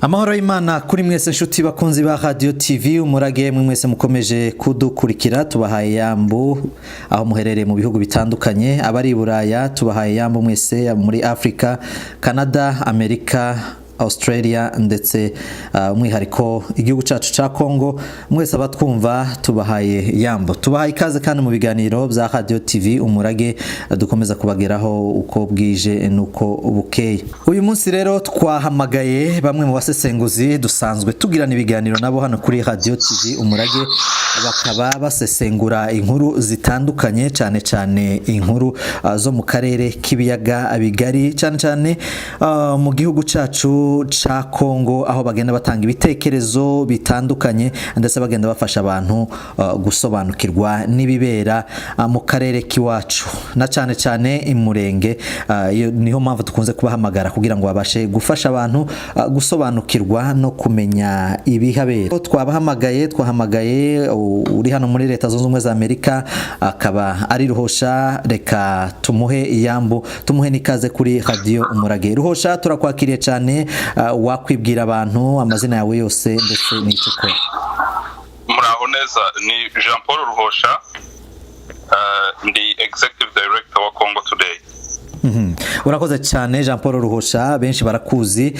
Amahoro y'Imana kuri mwese nshuti bakunzi ba Radio TV umurage mwese mukomeje kudukurikira tubahaye yambu aho muherereye mu bihugu bitandukanye abari Buraya tubahaye yambu mwese muri Afrika, Canada, Amerika, Australia ndetse umwihariko igihugu cyacu ca Congo mwese abatwumva tubahaye yambo tubahaye ikaze kandi mu biganiro bya Radio TV umurage dukomeza kubageraho uko bwije nuko bukeye. Uyu munsi rero twahamagaye bamwe mu basesenguzi dusanzwe tugirana ibiganiro nabo hano kuri Radio TV umurage bakaba basesengura inkuru zitandukanye cyane inkuru zo mu karere k'ibiyaga bigari cyane mu gihugu cyacu cha Congo aho bagenda batanga ibitekerezo bitandukanye ndetse bagenda bafasha abantu gusobanukirwa n'ibibera mu karere kiwacu na cyane imurenge niho mpamvu tukunze kubahamagara kugira ngo babashe gufasha abantu gusobanukirwa no kumenya ibihabera. Twahamagaye uri hano muri Leta Zunze Ubumwe za Amerika akaba ari Ruhosha, reka tumuhe iyambu tumuhe nikaze kuri Radio Umurage. Ruhosha turakwakiriye cyane, wakwibwira abantu amazina yawe yose ndetse n'icyo ukora. Muraho neza, ni Jean Paul Ruhosha, ndi Executive Director wa Congo Today. Urakoze cyane Jean Paul Ruhosha, benshi barakuzi.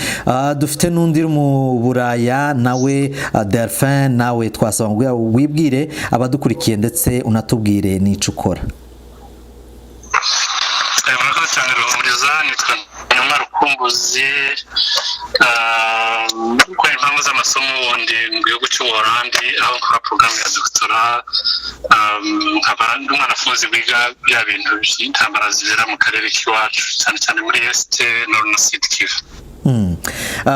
Dufite n'undi mu Buraya nawe Delphin, nawe twasaba ngo wibwire abadukurikiye ndetse unatubwire n'icyo ukora. Murakoze cyane Ruhumuriza, nitwa Nyuma Rukumbuzi, kwa impamvu z'amasomo wundi mu gihugu cy'Ubuholandi aho nkora porogaramu ya doctora, nkaba n'umwanafunzi wiga bya bintu by'intambara zibera mu karere k'iwacu cyane muri Est Nord na Sud Kivu.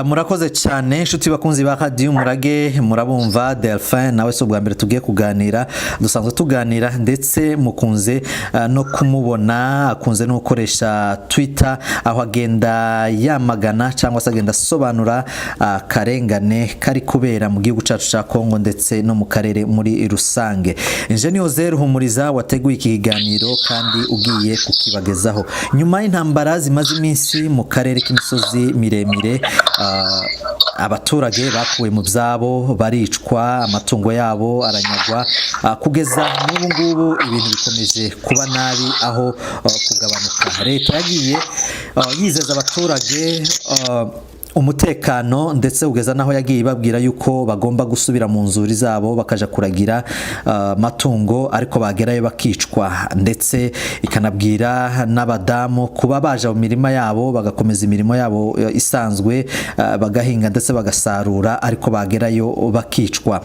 Murakoze cyane inshuti bakunzi ba Radio Umurage, murabumva Delphin nawe so bwa mbere tugiye kuganira, dusanzwe tuganira ndetse mukunze no kumubona akunze no gukoresha Twitter aho agenda yamagana cyangwa se agenda sobanura karengane kari kubera mu gihugu cyacu cya Congo ndetse no mu karere muri rusange. Engineer Ozer Humuriza wateguye iki kiganiro kandi ugiye kukibagezaho nyuma y'intambara zimaze iminsi mu karere k'imisozi miremire. Abaturage bakuwe mu byabo baricwa, amatungo yabo aranyagwa, kugeza n'ubu ngubu ibintu bikomeje kuba nabi aho kugabanuka. Leta yagiye yizeza abaturage umutekano ndetse ugeza naho yagiye babwira yuko bagomba gusubira mu nzuri zabo bakaja kuragira matungo, ariko bagerayo bakicwa, ndetse ikanabwira n'abadamu kuba baje mu mirima yabo bagakomeza imirimo yabo isanzwe bagahinga ndetse bagasarura, ariko bagerayo bakicwa.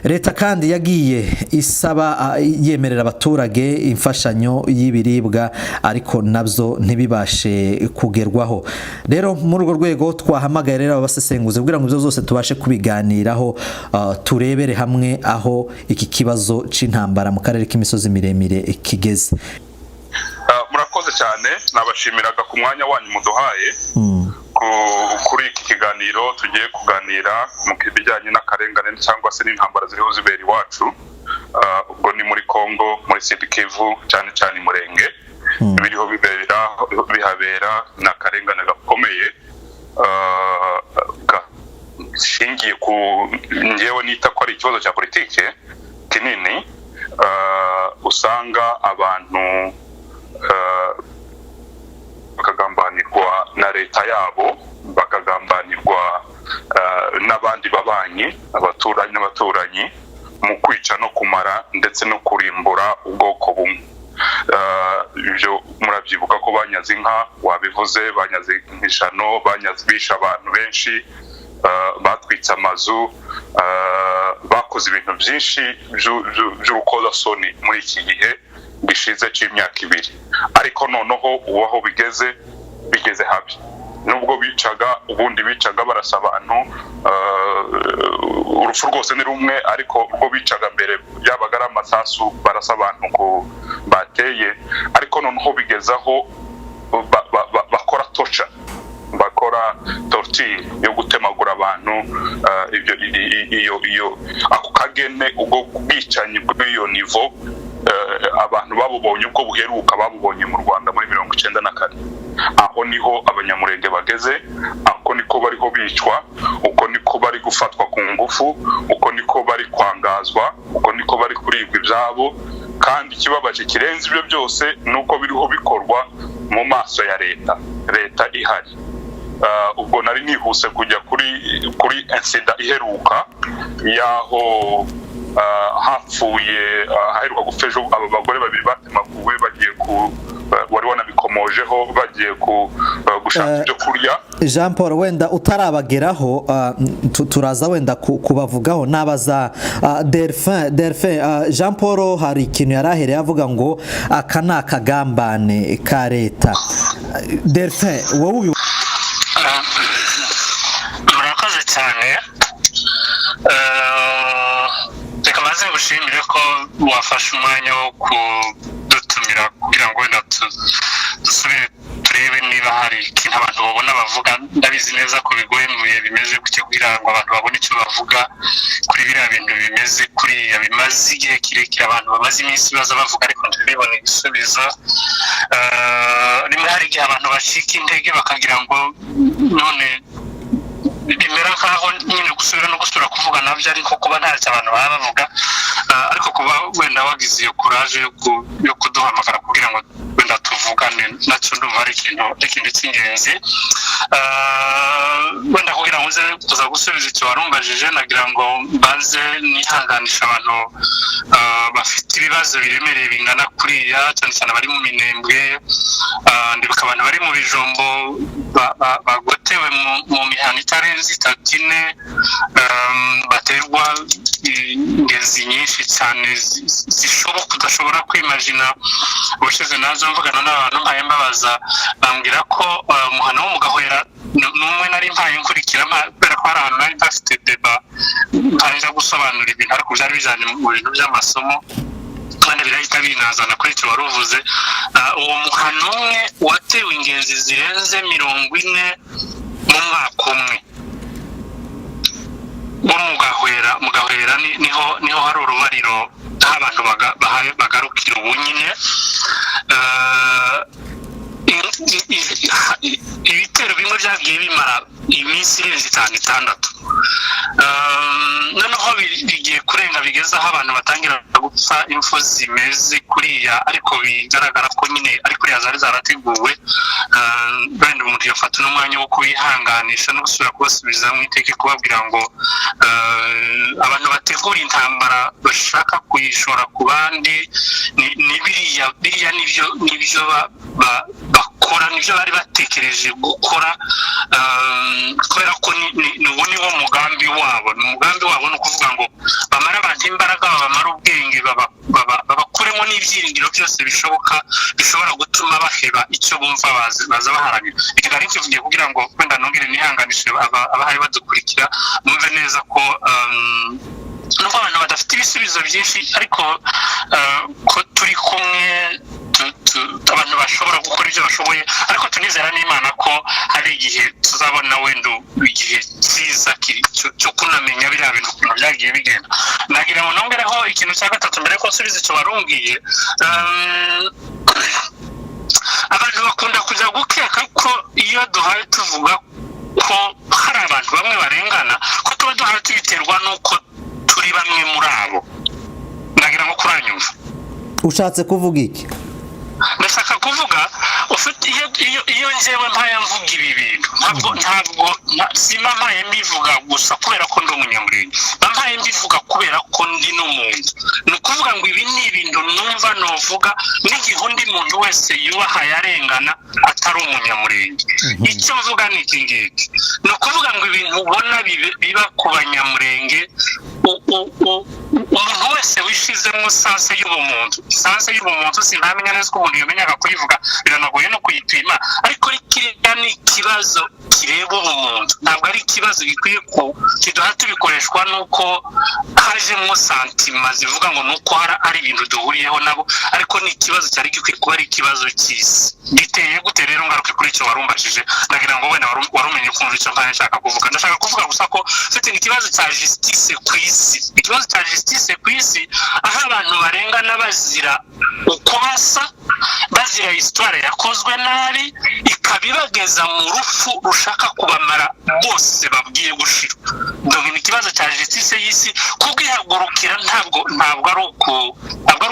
Leta kandi yagiye isaba yemerera abaturage imfashanyo y'ibiribwa, ariko nabyo ntibibashe kugerwaho. Rero muri urwo rwego twahamagaye rero abasesenguzi kugira ngo ibyo zose tubashe kubiganiraho, turebere hamwe aho iki kibazo c'intambara mu karere k'imisozi miremire kigeze. Murakoze cyane, nabashimiraga ku mwanya wanyu muduhaye kuri iki kiganiro tugiye kuganira mu kijyanye n'akarengane cyangwa se n'intambara ziriho zibera iwacu, ubwo ni muri Congo, muri Sud Kivu, cyane Murenge. Biriho bihabera n'akarengane gakomeye shingiye ku ngewe nita ko ari ikibazo cya politike kinini. Usanga abantu bakagambanirwa na leta yabo, bakagambanirwa n'abandi babanyi, n'abaturanyi mu kwica no kumara ndetse no kurimbura ubwoko bumwe. Ibyo murabyibuka ko banyaze inka, wabivuze, banyaze nk'ijano, bisha abantu benshi, batwitse amazu, bakoze ibintu byinshi by'urukozasoni muri iki gihe gishize c'imyaka 2. Ariko noneho ubaho bigeze habi. Nubwo ubundi bicaga barasa abantu, urupfu rwose ni rumwe, ariko ubwo bicaga mbere byabaga ari amasasu barasa abantu ko bateye, ariko noneho bigezaho bakora torture yo gutemagura abantu. Iyo ako kagene ubwo bicanyi bw'iyo nivo abantu babubonye ubwo buheruka babubonye mu Rwanda muri 1994. Aho niho abanyamurenge bageze, ako niko bariho bicwa gufatwa ku ngufu, uko niko bari kwangazwa, uko niko bari kuribwa ibyabo, kandi ikibabaje kirenze ibyo byose nuko biriho bikorwa mu maso ya leta ihari. Ubwo nari nihuse kujya kuri insida iheruka yaho hapfuye haheruka gufejo aba bagore babiri batemaguwe bagiye wari wanabikomojeho bagiye gushaka ibyo kurya. Jean Paul, wenda utarabageraho turaza wenda kubavugaho nabaza Delphin. Jean Paul hari ikintu yarahereye avuga ngo aka ni akagambane ka leta. Delphin, wowe murakoze cyane. Reka maze gushimire ko wafashe umwanya wo kudutumira kugira ngo wenda dusubire turebe niba hari ikintu abantu babona bavuga. Ndabizi neza ko bigoye mu bihe bimeze gutya kugira ngo abantu babone icyo bavuga kuri biriya bintu bimeze kuriya bimaze igihe kirekire, abantu bamaze iminsi baza bavuga ariko ntibibone igisubizo. Rimwe hari igihe abantu bacika intege bakagira ngo none bimera nkaho nyine gusubira kuvuga nabyo ariko kuba ntacyo abantu baba bavuga, ariko kuba wenda wagize iyo kuraje yo kuduhamagara kugira ngo wenda tuvugane nacyo ndumva ari ikintu cy'ingenzi. Wenda kugira ngo uze kuza gusubiza icyo warumbajije, nagira ngo mbanze nihanganisha abantu bafite ibibazo biremereye bingana kuriya, cyane cyane bari mu Minembwe, ndibuka abantu bari mu Bijombo bagotewe mu mihana itarenze 3 baterwa ingezi nyinshi cyane zishoboka udashobora kwimagina. Ubushize nazo mvugana n'abantu mpaye mbabaza bambwira ko umuhana wo mu Gahwera n'umwe nari mpaye nkurikira kubera ko hari ahantu nari bafite deba mpaje gusobanura ibintu ariko byari bijanye mu bintu by'amasomo kandi birahita binazana kuri icyo wari uvuze. Uwo muhana umwe watewe ingenzi zirenze 40 mu mwaka umwe wo mu Gahwera niho hari urubariro aho abantu bagarukira ubu nyine. Ibitero bimwe byagiye bimara iminsi irenze 5-6, noneho bigiye kurenga bigeze aho abantu batangira gupfa impfu zimeze kuriya, ariko bigaragara ko nyine ariko zari zarateguwe. Bende umuntu yafata n'umwanya wo kubihanganisha no gusubira kubasubiza mu iteke, kubabwira ngo abantu bategura intambara bashaka kuyishora ku bandi ni biriya nibyo bakora, nibyo bari batekereje gukora, kubera ko uwo ni wo mugambi wabo. Umugambi wabo ni ukuvuga ngo bamara abantu imbaraga, bamara ubwenge, babakuremo n'ibyiringiro byose bishobora gutuma baheba icyo bumva baza baharanira. Iki nari kivugiye kugira ngo wenda nongere nihanganishe abahari badukurikira mwumve neza ko nubwo abantu badafite ibisubizo byinshi ariko ko turi kumwe, abantu bashobora gukora ibyo bashoboye, ariko tunizera n'Imana ko hari igihe tuzabona wenda igihe cyiza cyo kunamenya biriya bintu ukuntu byagiye bigenda. Nagira ngo nongereho ikintu cya gatatu mbere ko nsubiza icyo warumbwiye. Abantu bakunda kujya gukeka ko iyo duhaye tuvuga ko hari abantu bamwe barengana ko tuba duhaye tubiterwa n'uko turi bamwe muri abo. Nagira ngo kuranyumva. Ushatse kuvuga iki? Ndashaka kuvuga iyo njyewe mpaye mvuga ibi bintu ntabwo sima mpaye mbivuga gusa kubera ko ndi umunyamurenge, mpaye mbivuga kubera ko ndi n'umuntu. Ni ukuvuga ngo ibi ni ibintu numva novuga n'igihe undi muntu wese yubaha yarengana atari umunyamurenge. Icyo mvuga ni iki ngiki, ni ukuvuga ngo ibintu ubona biba ku banyamurenge, umuntu wese wishizemo sanse y'ubumuntu sinamenya neza ko umuntu yomenyaga kuyivuga, biranagoye no kuyipima, ariko kiriya ni ikibazo kireba ubumuntu, ntabwo ari ikibazo gikwiye kiduha tubikoreshwa nuko hajemo santima zivuga ngo nuko hari ibintu duhuriyeho nabo, ariko ni ikibazo cyari gikwiye kuba ari ikibazo cy'isi. Giteye gute rero ngaruke kuri icyo warumbashije, ndagira ngo wenda warumenye kumva icyo mpaye nshaka kuvuga. Ndashaka kuvuga gusa ko mfite ikibazo cya justice ku isi, ikibazo cya justice ku isi, aho abantu barengana bazira uko basa, bazira histoire yakozwe nabi, ikabibageza mu rufu rushaka kubamara bose. bose babwiye gushira. Donc ni ikibazo cya justice y'isi kubwihagurukira ntabwo ari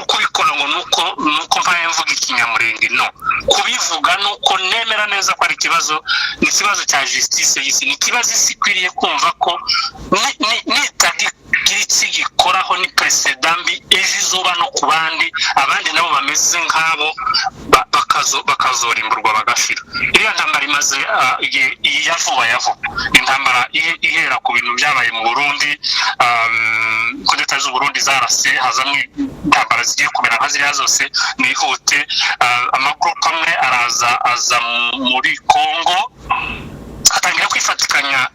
ukubikora ngo nuko mpaye mvuga ikinyamurenge, no, kubivuga nuko nemera neza ko ari ikibazo cya justice y'isi, ni ikibazo isi ikwiriye kumva ko nitagira iki gikoraho ni precedent mbi ejo izuba no ku bandi, abandi nabo bameze nk'abo bakazorimburwa bagashira. Iriya ntambara imaze yavuba intambara ihera ku bintu byabaye mu Burundi, kudeta z'u Burundi zarase hazamwe intambara zigiye kumera nka ziriya zose nihute, amagurupe amwe aza muri Congo atangira kwifatikanya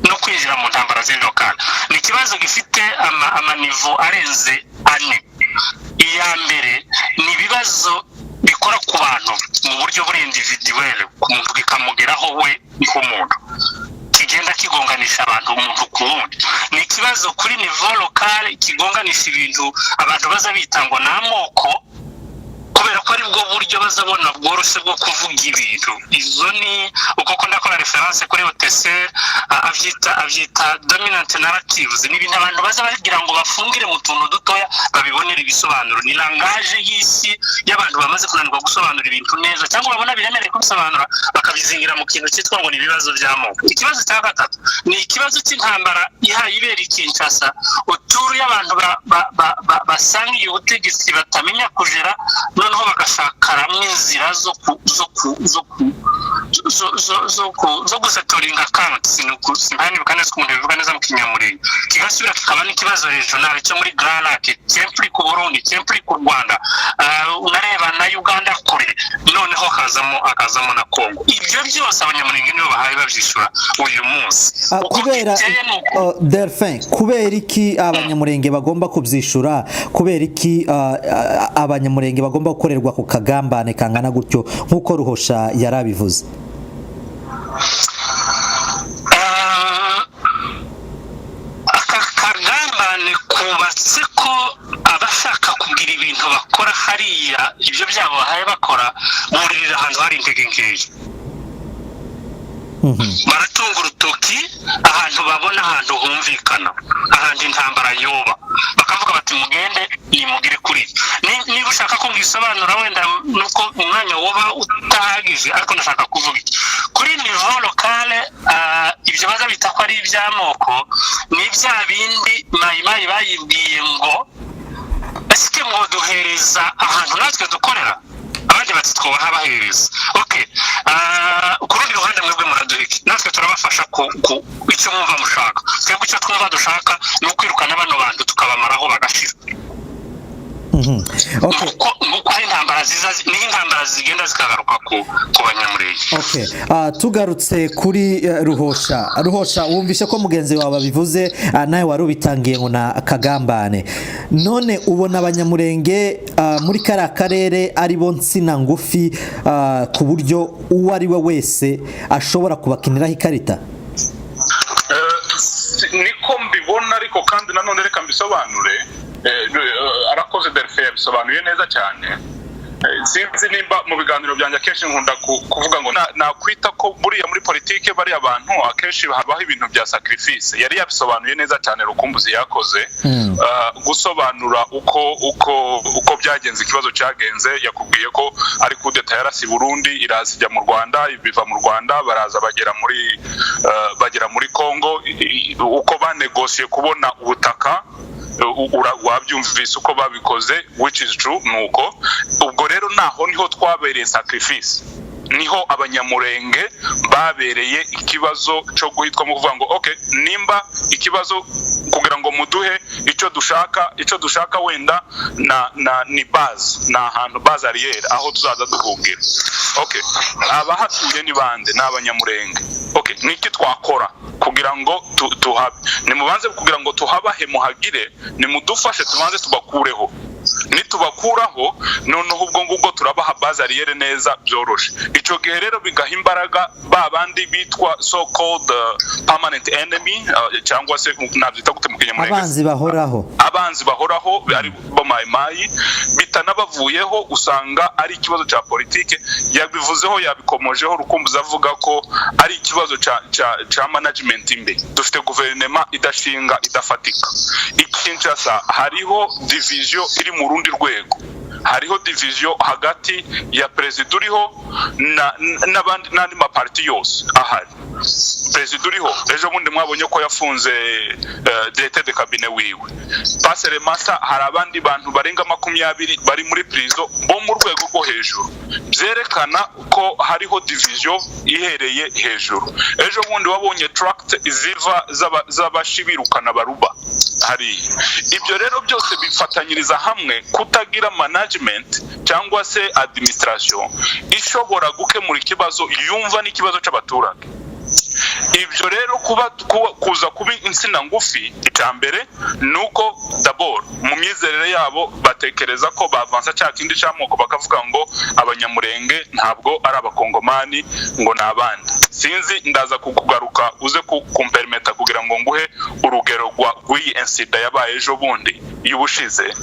no kwinjira mu ntambara z'irokana. Ni ikibazo gifite amanivo arenze ane. Iya mbere ni ibibazo bikora ku bantu mu buryo buri individuel, umuntu bikamugeraho we nk'umuntu, kigenda kigonganisha abantu umuntu ku wundi. Ni ikibazo kuri nivo local kigonganisha ibintu abantu baza bitangwa n'amoko, kubera ko ari bwo buryo bazabona bworoshye bwo kuvuga ibintu. Izo ni uko ndakora reference kuri OTC abyita dominant narratives, ni ibintu abantu baza bagira ngo bafungire mu tuntu dutoya babibonera ibisobanuro. Ni langage y'isi y'abantu bamaze kunanirwa gusobanura ibintu neza, cyangwa babona biremereye kubisobanura bakabizingira mu kintu cyitwa ngo ni ibibazo by'amoko. Ikibazo cya gatatu ni ikibazo cy'intambara ibera i Kinshasa, uturu y'abantu basangiye ubutegetsi batamenya kujera, noneho bagashakaramwe inzira zo gusetoringa accounts, simpanibuka neza umuntu bivuga neza mu kinyamurenge, kigasubira kikaba n'ikibazo regional cyo muri Grand Lac, cyempuri ku Burundi, cyempuri ku Rwanda, unareba na Uganda kure, noneho akazamo na Congo. Ibyo byose abanyamurenge nibo bahaye babyishura uyu munsi. Kubera Delphin, kubera iki abanyamurenge bagomba kubyishura? Kubera iki abanyamurenge bagomba gukorerwa ku kagambane kangana gutyo nk'uko Ruhosha yarabivuze? Akagambane kubatse ko abashaka kugira ibintu bakora hariya, ibyo byabo bahaye bakora buririra ahantu hari intege nkeya, baratunga urutoki ahantu babona, ahantu humvikana, ahantu intambara yoba, bakavuga bati mugende nimugire kuri. Niba ushaka ko ngisobanura wenda nuko umwanya woba utahagije, ariko ndashaka kuvuga iki kuri niveau locale. Ibyo baza bita ko ari iby'amoko ni bya bindi mayimayi bayibwiye ngo ese mwoduhereza ahantu natwe dukorera, abandi bati twobaha bahereza. Okay, ku rundi ruhande mwebwe muraduhiki, natwe turabafasha ku icyo mwumva mushaka. Twebwe icyo twumva dushaka ni ukwirukana bano bantu tukabamaraho bagashira. Nuko hari intambara zigenda zikagaruka ku banyamurenge. Tugarutse kuri Ruhosha, wumvishe ko mugenzi wawe babivuze, nawe wari ubitangiye ngo na kagambane. None ubona abanyamurenge muri kariya karere ari bo nsina ngufi ku buryo uwo ari we wese ashobora kubakiniraho ikarita? Niko mbibona, ariko kandi nanone reka mbisobanure. Arakoze Delphin yabisobanuye neza cyane. Sinzi nimba mu biganiro byanjye akenshi nkunda kuvuga ngo nakwita ko buriya muri politike bari abantu akenshi habaho ibintu bya sacrifice. Yari yabisobanuye neza cyane Rukumbuzi yakoze gusobanura uko byagenze, ikibazo cyagenze. Yakubwiye ko ari kudeta yarasi Burundi, irazijya mu Rwanda, biva mu Rwanda baraza bagera muri Congo, uko banegosiye kubona ubutaka wabyumvise uko babikoze, which is true. Nuko ubwo rero naho niho twabereye sacrifice, niho abanyamurenge babereye ikibazo cyo guhitwamo kuvuga ngo okay, nimba ikibazo kugira ngo muduhe icyo dushaka wenda ni base, na ahantu base arrière aho tuzaza duhungira. Okay, abahatuye ni bande? N'abanyamurenge. Okay, niki twakora kugira ngo tuhabe? Ni mubanze kugira ngo tuhabahe muhagire, ni mudufashe tubanze tubakureho. nitubakuraho noneho ubwo ngubwo turabaha base arrière neza byoroshe. Icyo gihe rero bigaha imbaraga ba bandi bitwa so called permanent enemy cyangwa se nabyita gute mu kinyamurenge, abanzi bahoraho ari bo mayimayi bitanabavuyeho, usanga ari ikibazo cya politike. Yabivuzeho yabikomojeho Rukumbuzi avuga ko ari ikibazo cha management imbe. Dufite guverinoma idashinga idafatika. Kinshasa hariho division iri mu rundi rwego, hariho division hagati ya president uriho n'abandi n'andi maparti yose ahari. President uriho ejo bundi mwabonye ko yafunze directeur de cabinet wiwe. Passer master hari abandi bantu barenga 20 bari muri prison bo mu rwego rwo hejuru, byerekana ko hariho division ihereye hejuru. Ejo bundi wabonye tract iziva z'abashibirukana baruba hari. Ibyo rero byose bifatanyiriza hamwe kutagira management cyangwa se administration ishobora gukemura ikibazo yumva n'ikibazo cy'abaturage. Ibyo rero kuza kuba insina ngufi, icambere nuko d'abord mu myizerere yabo batekereza ko bavansa cya kindi cy'amoko, bakavuga ngo abanyamurenge ntabwo ari abakongomani ngo nabandi. Sinzi ndaza kukugaruka uze kumpermeta kugira ngo nguhe urugero rw'iyi insida yabaye ejo bundi y'ubushize.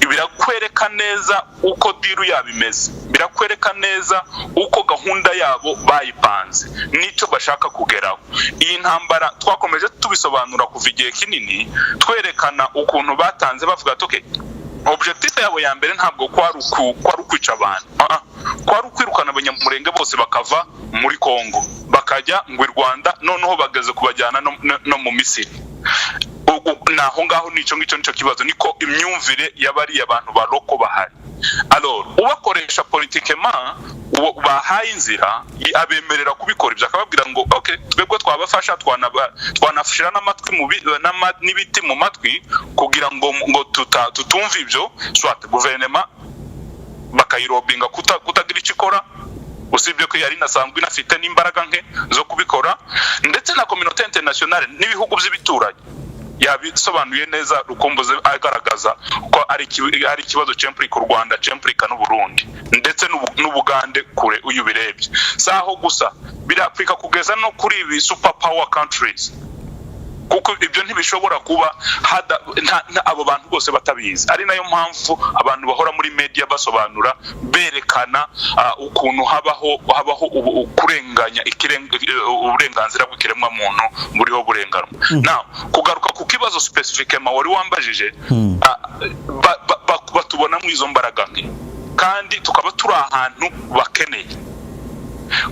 Birakwereka neza uko diru yabimeze, birakwereka neza uko gahunda yabo bayipanze n'icyo bashaka kugeraho. Iyi ntambara twakomeje tubisobanura kuva igihe kinini, twerekana ukuntu batanze bavuga ati objectif yabo ya mbere ntabwo kwari ukwica abantu, kwari ukwirukana abanyamurenge bose bakava muri Kongo bakajya mu Rwanda, noneho bageze kubajyana no mu Misiri. Naho ngaho nico kibazo, niko imyumvire yabari abantu baroko bahari. Alors ubakoresha politiquement bahaye inzira abemerera kubikora ibyo, akababwira ngo okay twebwe twabafasha twanafashira n'amatwi n'ibiti mu matwi kugira ngo tutumva ibyo, soit guverinoma bakayirobinga kutagira ikikora, usibye ko yari nasanzwe inafite n'imbaraga nke zo kubikora, ndetse na communauté internationale n'ibihugu by'ibituranyi yabisobanuye neza. Rukumbuzi agaragaza ko ari ikibazo cy'Afurika, u Rwanda cy'Afurika n'u Burundi ndetse n'Ubugande kure uyubirebye. Saho gusa birapfika kugeza no kuri ibi super power countries, kuko ibyo ntibishobora kuba abo bantu bose batabizi. Ari nayo mpamvu abantu bahora muri media basobanura berekana ukuntu habaho kurenganya uburenganzira bw'ikiremwa muntu buriho burenganwa. Now kugaruka ku kibazo specifically wari wambajije, batubona mu izo mbaraga nke kandi tukaba turi ahantu bakeneye.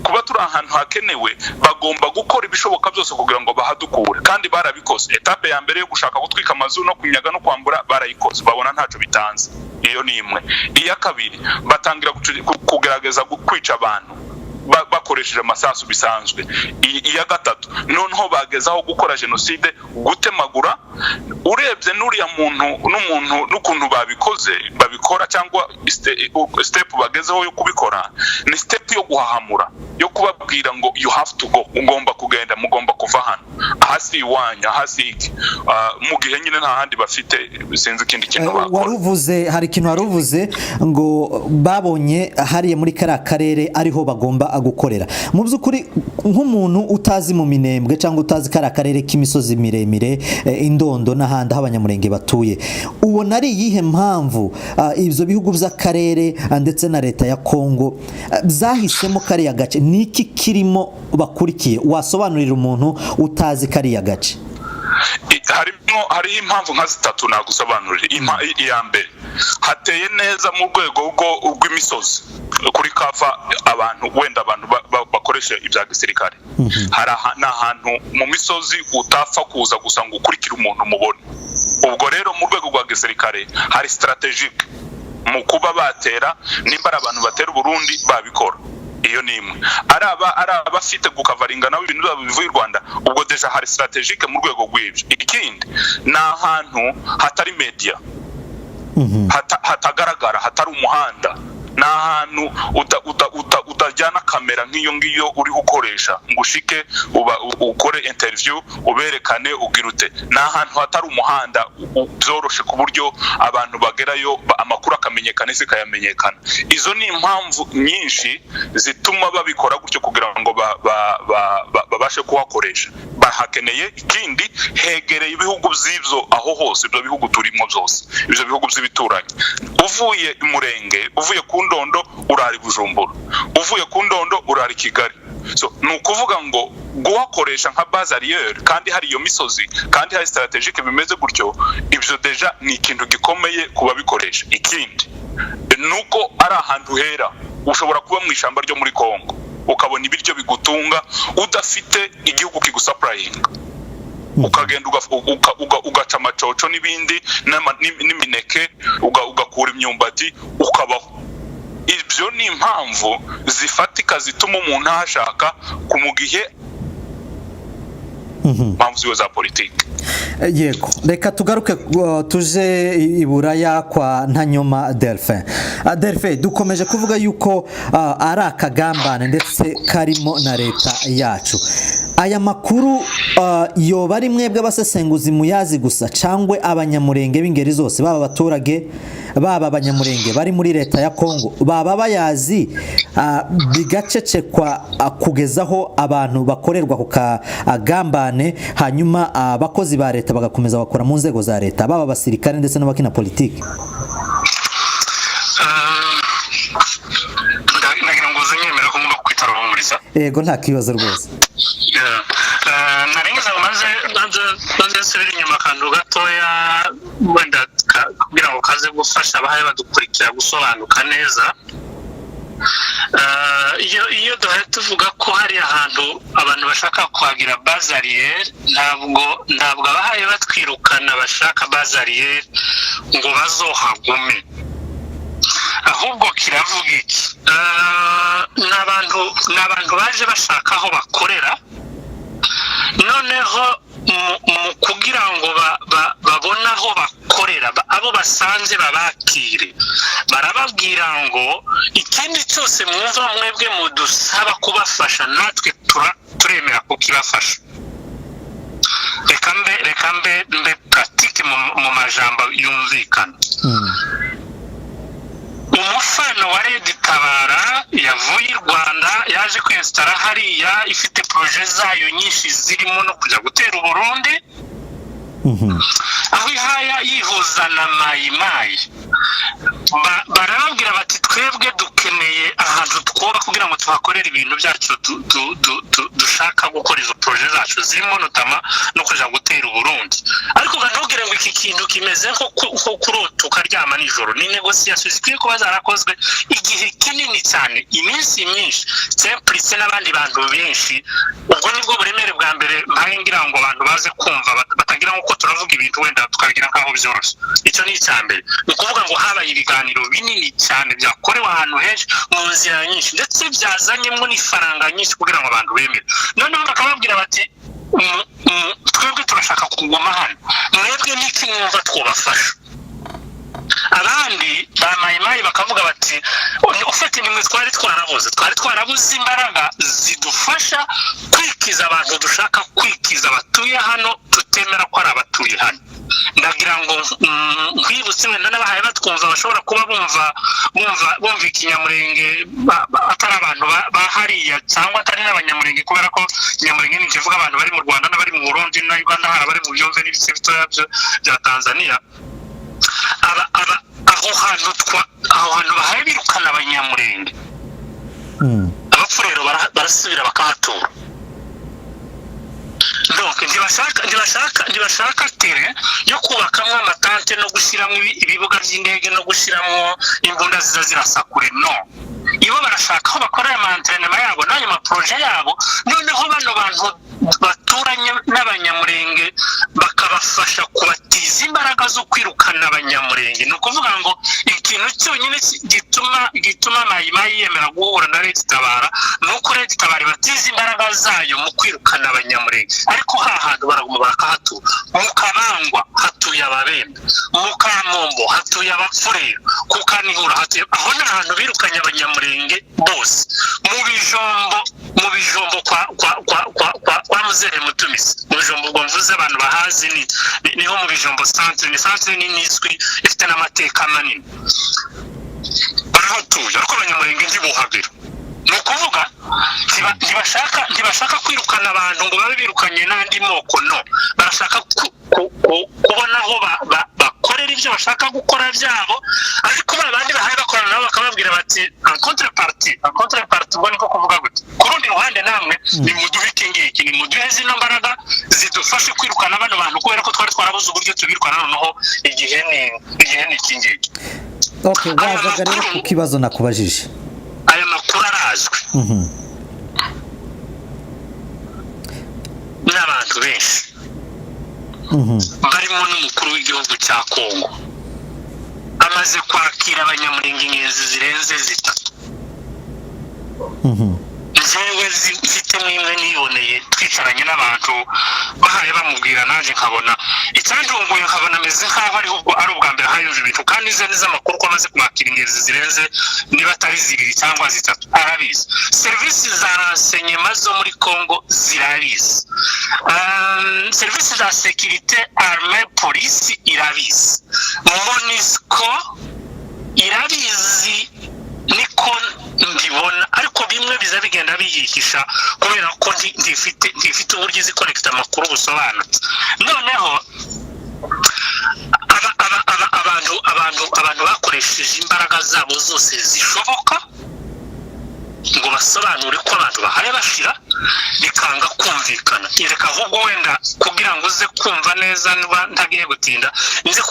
Kuba turi ahantu hakenewe bagomba gukora ibishoboka byose kugira ngo bahadukure, kandi barabikoze. Etape ya mbere yo gushaka gutwika amazu no kunyaga no kwambura barayikoze, babona ntacyo bitanze. Iyo ni imwe. Iya kabiri batangira kugerageza kwica abantu bakoresheje amasasu bisanzwe. Iya gatatu noneho bagezaho gukora genocide, gutemagura. Urebye n'uriya muntu n'ukuntu babikora cyangwa step bagezeho yo kubikora, ni step yo guhahamura, yo kubabwira ngo you have to go, ugomba kugenda, mugomba kuva hano, ahasi iwanya, ahasi iki. Mu gihe nyine nta handi bafite, sinzi ikindi kintu bakora. Hari ikintu waruvuze ngo babonye hariye muri kariya karere ariho bagomba gukorera. Mu by'ukuri nk'umuntu utazi mu Minembwe cyangwa utazi kariya karere k'imisozi miremire, Indondo n'ahandi aho abanyamurenge batuye, ubona ari iyihe mpamvu ibyo bihugu by'akarere ndetse na leta ya Kongo zahisemo kariya gace? Niki kirimo bakurikiye? Wasobanurira umuntu utazi kariya gace? Hari impamvu nka zitatu nagusobanurira. Iya mbere, hateye neza mu rwego rw'imisozi kuri kava wenda abantu bakoresha ibya gisirikare. Hari ahantu mu misozi utapfa kuza gusa ngo ukurikire umuntu mubone. Ubwo rero mu rwego rwa gisirikare hari strategique mu kuba batera, nimba ari abantu batera Burundi babikora. Iyo ni imwe. Abafite gukavaringa nawe ibintu byabo bivuye i Rwanda, ubwo deja hari strategique mu rwego rw'ibyo. Ikindi ni ahantu hatari media, hatagaragara, hatari umuhanda, n'ahantu utajyana kamera nk'iyo ngiyo uri gukoresha ngo ushike ukore interview uberekane ugirute, n'ahantu hatari umuhanda byoroshe ku buryo abantu bagerayo amakuru akamenyekana zikayamenyekana. Izo ni impamvu nyinshi zituma babikora gutyo kugira ngo babashe kuhakoresha. Bahakeneye ikindi hegereye ibihugu by'ivyo aho hose ibyo bihugu turimo byose, ibyo bihugu by'ibituranyi. Uvuye Murenge, uvuye ku Ndondo urari Bujumbura, uvuye ku Ndondo urari Kigali. So nukuvuga ngo guhakoresha nka base arrière kandi hari iyo misozi kandi hari strategique bimeze gutyo, ibyo deja ni ikintu gikomeye kuba bikoresha. Ikindi nuko ari ahantu hera, ushobora kuba mu ishamba ryo muri Kongo ukabona ibiryo bigutunga udafite igihugu kigusupplying, ukagenda ugaca amacoco n'ibindi n'imineke ugakura imyumbati ukabaho. Ibyo ni impamvu zifatika zituma umuntu ahashaka kumugihe impamvu ziwe za politiki. Yego, reka tugaruke tuje iburaya kwa Ntanyoma Delphin. Delphin, dukomeje kuvuga yuko ari akagambane ndetse karimo na leta yacu. Aya makuru yoba ari mwebwe abasesenguzi muyazi gusa cyangwa abanyamurenge b'ingeri zose, baba abaturage baba abanyamurenge bari muri leta ya Kongo baba bayazi bigacecekwa kugezaho abantu bakorerwa ku kagambane, hanyuma abakozi ba leta bagakomeza bakora mu nzego za leta, baba abasirikare ndetse n'abakina politiki? Nagira ngo uzanyemera ko ngomba kwitara rumuriza. Yego, nta kibazo rwose. Narengeje ngo maze nsubire inyuma kandu gatoya wenda kugira ngo kaze gufasha abahaye badukurikira gusobanuka neza. Iyo duhaye tuvuga ko hari ahantu abantu bashaka kuhagira base arrière, ntabwo abahaye batwirukana bashaka base arrière ngo bazohagume, ahubwo kiravuga iki, n'abantu baje bashaka aho bakorera, noneho kugira ngo babone aho bakorera abo basanze babakire, barababwira ngo ikindi cyose mwumva mwebwe mudusaba kubafasha natwe turemera kukibafasha. Reka mbe pratique mu majambo yumvikana. Umufano wa Red Tabara yavuye i Rwanda yaje kwinstara hariya, ifite projet zayo nyinshi zirimo no kujya gutera Burundi, aho ihaya yihuza na Mayimayi. Barababwira bati twebwe dukeneye ahantu twuba kugira ngo tuhakorere ibintu byacu dushaka gukora izo projet zacu zirimo notama no kujya gutera Burundi. Ariko ntugire ngo iki kintu kimeze nko kurota ukaryama nijoro. Ni negotiation zikwiye kuba zarakozwe igihe kinini cyane, iminsi myinshi, semplice n'abandi bantu benshi. Ubwo nibwo buremere bwa mbere ngira ngo abantu baze kumva batagira ngo turavuga ibintu wenda tukagira nkaho byoroshye. Icyo ni icyambere. Ni kuvuga ngo habaye ibiganiro binini cyane byakorewe ahantu henshi mu nzira nyinshi, ndetse byazanyemo n'ifaranga nyinshi kugira ngo abantu bemere. Noneho bakababwira bati twebwe turashaka kuguma hano, mwebwe n'iki mwumva twabafasha. Abandi ba Mayimayi bakavuga bati ufite nimwe twari twarabuze imbaraga zidufasha kwikiza abantu dushaka kwikiza batuye hano, tutemera ko ari abatuye hano. Ndagira ngo kwibutse wenda n'abahaye batwumva bashobora kuba bumva ikinyamurenge atari abantu bahariya cyangwa atari n'abanyamurenge, kubera ko inyamurenge ni kivuga abantu bari mu Rwanda n'abari mu Burundi na Uganda, hari abari mu byomve n'ibice bitoya bya Tanzania. Aho hantu bahaye birukana abanyamurenge, abapfu rero barasubira bakahatura. Donc ntibashaka tere yo kubakamwo amatante no gushyiramo ibibuga by'indege no gushyiramo imbunda ziza zirasakure. No, ibo barashaka aho bakorera amantrenema yabo n'ayo maproje yabo, noneho bano bantu baturanye n'abanyamurenge bakabafasha kubatiza imbaraga zo kwirukana abanyamurenge. Ni ukuvuga ngo ikintu cyonyine gituma Mayimayi yemera guhura na Red Tabara ni uko Red Tabara batiza imbaraga zayo mu kwirukana abanyamurenge. Ariko hantu baraguma bakahatura. Mu Kabangwa hatuye Ababembe, mu Kamombo hatuye Abapfurero, ku Kanihura hatuye. Aho ni ahantu birukanye kurwanya abanyamurenge bose mu bijombo kwa Muzehe Mutumisi. Mu bijombo ubwo mvuze abantu bahazi niho mu bijombo centre ni niswi ifite n'amateka manini barahatuye, ariko abanyamurenge ntibuhabira. Ni ukuvuga ntibashaka kwirukana abantu ngo babe birukanye n'andi moko, no, barashaka kubona aho bakorera ibyo bashaka gukora byabo, ariko babandi bahaye bakorana nabo bakababwira bati en contrepartie ubwo niko kuvuga gute, ku rundi ruhande namwe nimuduhe iki nimuduhe zino mbaraga zidufashe kwirukana bano bantu, kubera ko twari twarabuze uburyo tubirukana, noneho igihe ni iki ngiki. Okay, wazaga rero ku kibazo nakubajije. Aya makuru arazwi n'abantu benshi barimo n'umukuru w'igihugu cya Kongo amaze kwakira abanyamurenge ingenzi zirenze 3. Njyewe zifite mwimwe niboneye twicaranye n'abantu bahaye bamubwira, nanjye nkabona icyandunguye, nkabona ameze nk'aho ari ubwa mbere hayumva ibintu, kandi izo nizo amakuru ko amaze kwakira ingenzi zirenze niba atari 2 cyangwa 3 arabizi. Serivisi za renseignement zo muri Kongo zirabizi, serivisi za sécurité armée police irabizi, MONUSCO irabizi, niko mbibona, ariko bimwe biza bigenda biyihisha kubera ko ntifite uburyo izi connect amakuru busobanutse. Noneho abantu bakoresheje imbaraga zabo zose zishoboka ngo basobanure ko abantu bahaye bashira, bikanga kumvikana. Reka ahubwo wenda kugira ngo uze kumva neza niba ntagiye gutinda, nze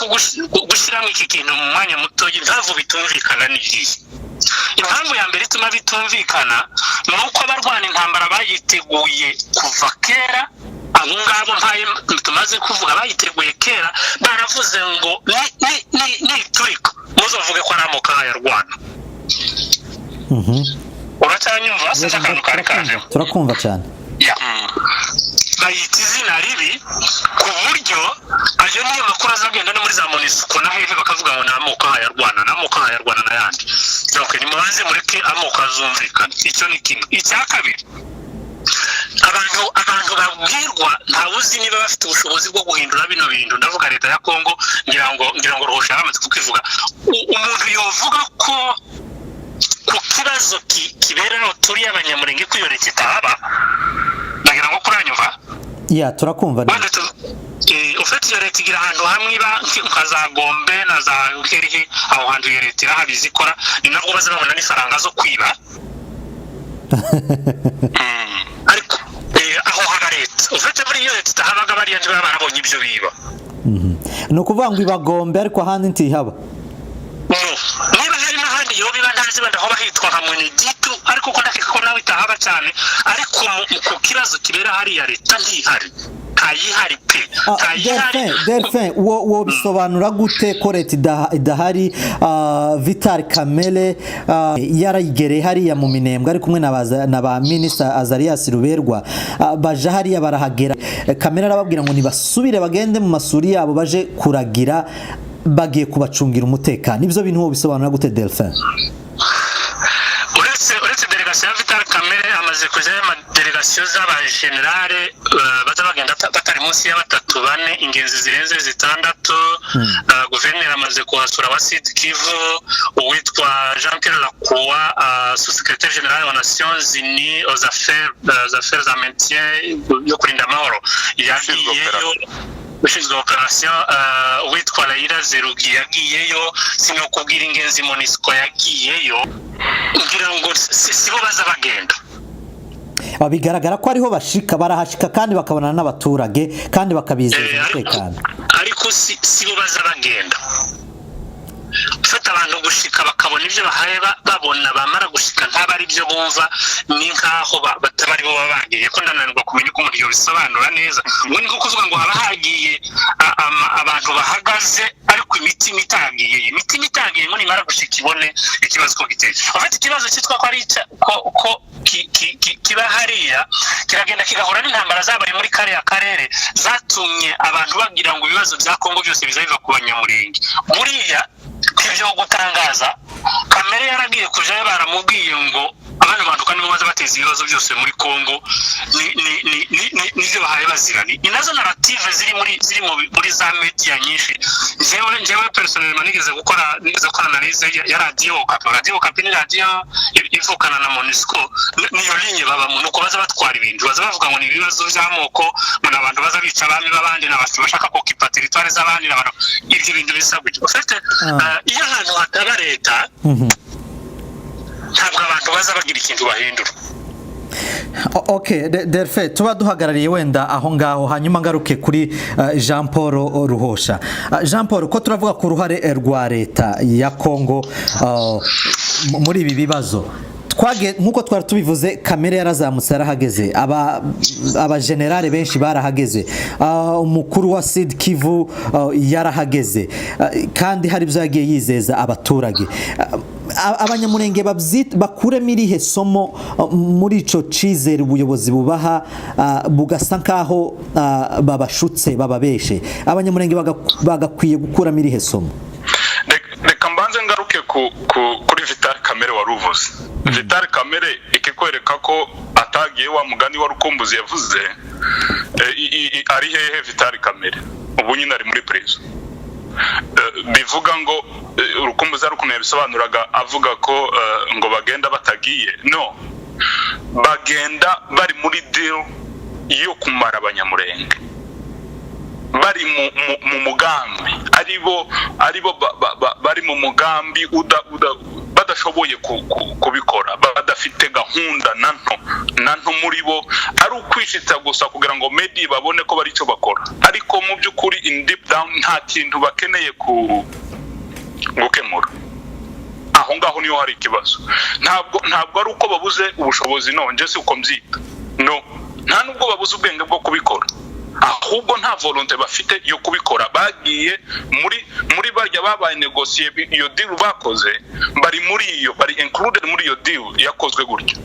gushyiramo iki kintu mu mwanya muto, impamvu bitumvikana ni iyihe. Impamvu ya mbere ituma bitumvikana ni uko abarwana intambara bayiteguye kuva kera. Abo ngabo tumaze kuvuga bayiteguye kera, baravuze ngo ni turiko muzovuge ko ari amoko y'arwana. Uracyanyumva? Sinzi akantu kari kaje. Turakumva cyane. Bayita izina ribi ku buryo ayo niyo makuru azagenda no muri za MONUSCO na hehe bakavuga ngo ni amoko y'arwana n'ayandi. Donc nimubanze mureke amoko azumvikana. Icyo ni kimwe. Icya kabiri, abantu babwirwa ntawuzi niba bafite ubushobozi bwo guhindura bino bintu. Ndavuga leta ya Kongo, ngira ngo ruhosha yamaze kukivuga. Umuntu yovuga ko ku kibazo kibera turi abanyamurenge kwiyoreka itahaba, nagira ngo kuranyumva. Turakumva neza. Ufite iyo leta igira ahantu hamwe iba nka Gombe na za Kerihe, aho hantu iyo leta irahabi zikora, ni nabwo baza babona n'ifaranga zo kwiba. Ariko aho haba leta, ufite muri iyo leta itahabaga bariya ntibaba barabonye ibyo biba. Ni ukuvuga ngo iba Gombe ariko ahandi ntihaba. Niba hari n'ahandi yo biba ntazi wenda aho bahitwa hamwe ni Ditu, ariko ko ndakeka ko nawe itahaba cyane, ariko ku kibazo kibera hariya leta ntihari. Ntayihari pe. Delphin, wo bisobanura gute ko leta idahari? Vital Kamerhe yarayigereye hariya mu Minembwe ari kumwe na ba Minister Azarias Ruberwa, baje hariya barahagera. Kamerhe arababwira ngo nibasubire bagende mu masuri yabo baje kuragira, bagiye kubacungira umutekano. Ibyo bintu wo bisobanura gute Delphin? Uretse delegation ya Vital Kamerhe amaze kujayo amadelegation z'abagenerale bazabagenda batari munsi ya 3-4, ingenzi zirenze 6. Guverineri amaze kuhasura wa Sud Kivu, uwitwa Jean-Pierre Lacroix, sous-secrétaire général wa Nations Unies aux affaires en maintien yo kurinda amahoro, yagiyeyo. Ushinzwe operation witwa Laila Zerugi yagiyeyo, sinokubwira ingenzi MONUSCO yagiyeyo, ngira ngo sibo baza bagenda. Bigaragara ko ariho bashika, barahashika kandi bakabona n'abaturage kandi bakabizeza umutekano, ariko sibo baza bagenda. Ufata abantu gushika bakabona ibyo bahaye babona, bamara gushika ntabari ibyo bumva, ni nkaho batabari bo babagiye. Ko ndananirwa kumenya uko umuntu yobisobanura neza. Ngo ni kuvuga ngo haba hagiye abantu bahagaze, ariko imitima itagiye ngo nimara gushika ibone ikibazo ko giteye. Ufata ikibazo cyitwa ko ari ko kiba hariya, kiragenda kigahura n'intambara zabari muri kariya karere zatumye abantu bagira ngo ibibazo bya Kongo byose bizabiva ku banyamurenge. Buriya ibyo gutangaza kamere yaragiye kujayo baramubwiye ngo abana banduka nibo baza bateza ibibazo byose muri Kongo nivyo bahaye bazirani inazo narrative ziri muri za media nyinshi jewe personnellement nigeze gukora analyse ya radio kapini radio ivukana na MONUSCO niyo linye baba nuko baza batwara ibintu baza bavuga ngo ni ibibazo by'amoko ngo abantu baza bica abami babandi n'abafite bashaka kokipa territoire z'abandi n'abantu ibyo bintu bisabwe ufite iyo ahantu hataba leta ntabwo abantu baza bagira ikintu bahindura. Okay, Delphin tuba duhagarariye wenda aho ngaho hanyuma ngaruke kuri Jean Paul Ruhosha. Jean Paul ko turavuga ku ruhare rwa leta ya Kongo muri ibi bibazo nkuko twari tubivuze kamere yarazamutse yarahageze aba generale benshi barahageze umukuru wa Sud Kivu yarahageze kandi hari byo yagiye yizeza abaturage abanyamurenge bakuremo irihe somo muri ico cizere ubuyobozi bubaha bugasa nkaho babashutse bababeshe abanyamurenge bagakwiye gukuramo irihe somo. Reka mbanze ngaruke kuri Vital Kamerhe waruvuze. Vital Kamerhe ikikwereka ko atagiye wa mugani wa Rukumbuzi yavuze ari hehe Vital Kamerhe ubu nyine ari muri prison. Bivuga ngo Rukumbuzi ari kunye bisobanuraga avuga ko ngo bagenda batagiye no bagenda bari muri deal yo kumara abanyamurenge bari mu mugambi aribo bari mu mugambi badashoboye kubikora badafite gahunda nanto muri bo ari ukwishitsa gusa kugira ngo media babone ko bari cyo bakora ariko mu byukuri in deep down nta kintu bakeneye gukemura aho ngaho niyo hari ikibazo ntabwo ari uko babuze ubushobozi nje si uko mbyita no nta nubwo babuze ubwenge bwo kubikora ahubwo nta volonté bafite yo kubikora bagiye muri barya babaye negocier iyo deal bakoze bari included muri iyo deal yakozwe gutyo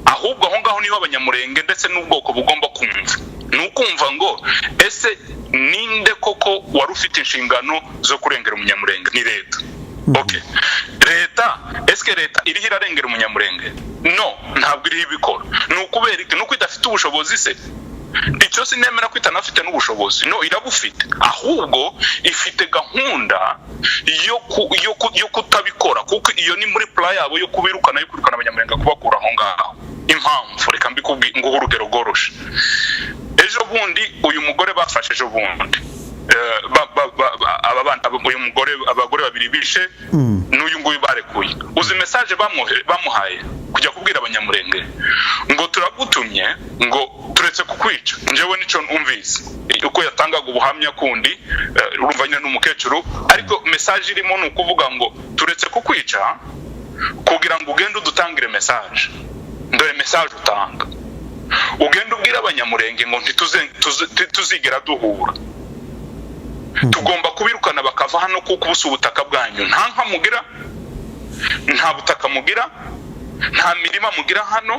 ahubwo aho ngaho niho abanyamurenge ndetse n'ubwoko bugomba kumva nukumva ngo ese ninde koko wari ufite inshingano zo kurengera umunyamurenge ni leta. Okay, leta eske leta iriho irarengera umunyamurenge no ntabwo iriho ibikora nukubera iki nuko idafite ubushobozi se icyo sinemera ko itanafite n'ubushobozi no irabufite ahubwo ifite gahunda yo kutabikora kuko iyo ni muri plan yabo yo kubirukana abanyamurenge kubakura aho ngaho impamvu reka mbikubwi ngo urugero goroshe ejo bundi uyu mugore bafashe ejo bundi uyu mugore abagore babiri bishe n'uyu nguyu barekuye uzi message bamuhaye kujya kubwira abanyamurenge ngo turagutumye ngo turetse kukwica njewe nico numvise uko yatangaga ubuhamya kundi urumva nyine n'umukecuru ariko message irimo nukuvuga ngo turetse kukwica kugira ngo ugende udutangire message ndore message utanga ugende ubwira abanyamurenge ngo ntituzigera duhura tugomba kubirukana bakava hano kuko ubusa ubutaka bwanyu nta nka mugira nta butaka mugira nta mirima mugira hano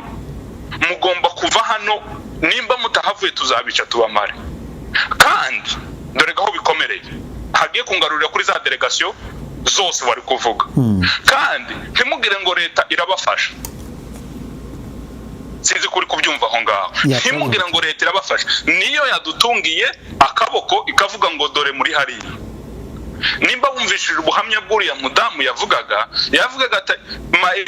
mugomba kuva hano nimba mutahavuye tuzabica tubamare kandi dore gaho bikomereye hagiye kungarurira kuri za delegation zose bari kuvuga kandi ntimugire ngo leta irabafasha sinzi kuri kubyumva aho ngaho ntimugire ngo leta irabafasha niyo yadutungiye akaboko ikavuga ngo dore muri hariya nimba wumvishije ubuhamya bw'uriya mudamu yavugaga ati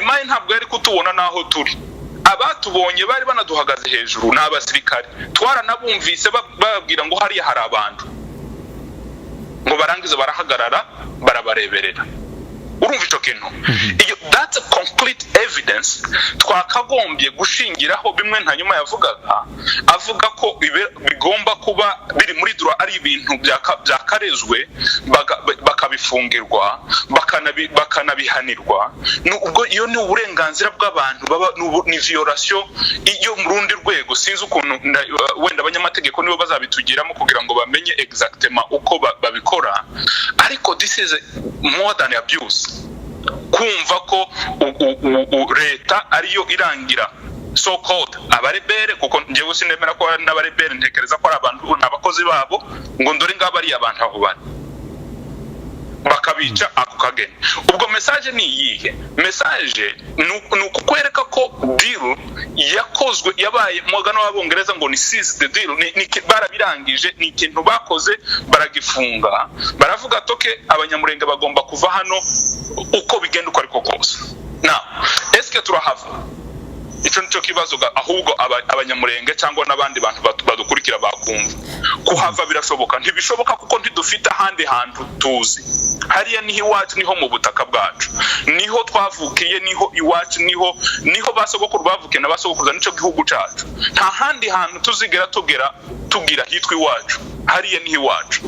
mayi ntabwo yari kutubona naho turi abatubonye bari banaduhagaze hejuru n'abasirikare twaranabumvise bababwira ngo hariya hari abantu ngo barangize barahagarara barabareberera urumva icyo kintu iyo that's a complete evidence twakagombye gushingiraho bimwe nta nyuma yavugaga avuga ko bigomba kuba biri muri droit ari ibintu byakarezwe bakabifungirwa bakanabihanirwa ubwo iyo ni uburenganzira bw'abantu baba ni violation iyo mu rundi rwego sinzi ukuntu wenda abanyamategeko nibo bazabitugiramo kugira ngo bamenye exactement uko babikora ariko this is more than abuse kumva ko leta ariyo irangira so called abarebere kuko ngewe sinemera ko n'abarebere ntekereza ko ari abantu n'abakozi babo ngo ndore ngaba ari abantu aho bari bakabica ako kageni. Ubwo message ni iyihe? Message ni ukukwereka ko deal yakozwe yabaye mugano w'abongereza ngo ni seize the deal, ni barabirangije, ni ikintu bakoze baragifunga, baravuga toke abanyamurenge bagomba kuva hano uko bigenda uko ariko kose. Now eske turahava icyo nicyo kibazo, ahubwo abanyamurenge cyangwa n'abandi bantu badukurikira bakumva kuhava birashoboka? Ntibishoboka kuko ntidufite ahandi hantu tuzi. Hariya niho iwacu, niho mu butaka bwacu, niho twavukiye, niho iwacu, niho basogokuru bavukiye na basogokuruza, nicyo gihugu cyacu. Nta handi hantu tuzigera tugira hitwa iwacu. Hariya niho iwacu.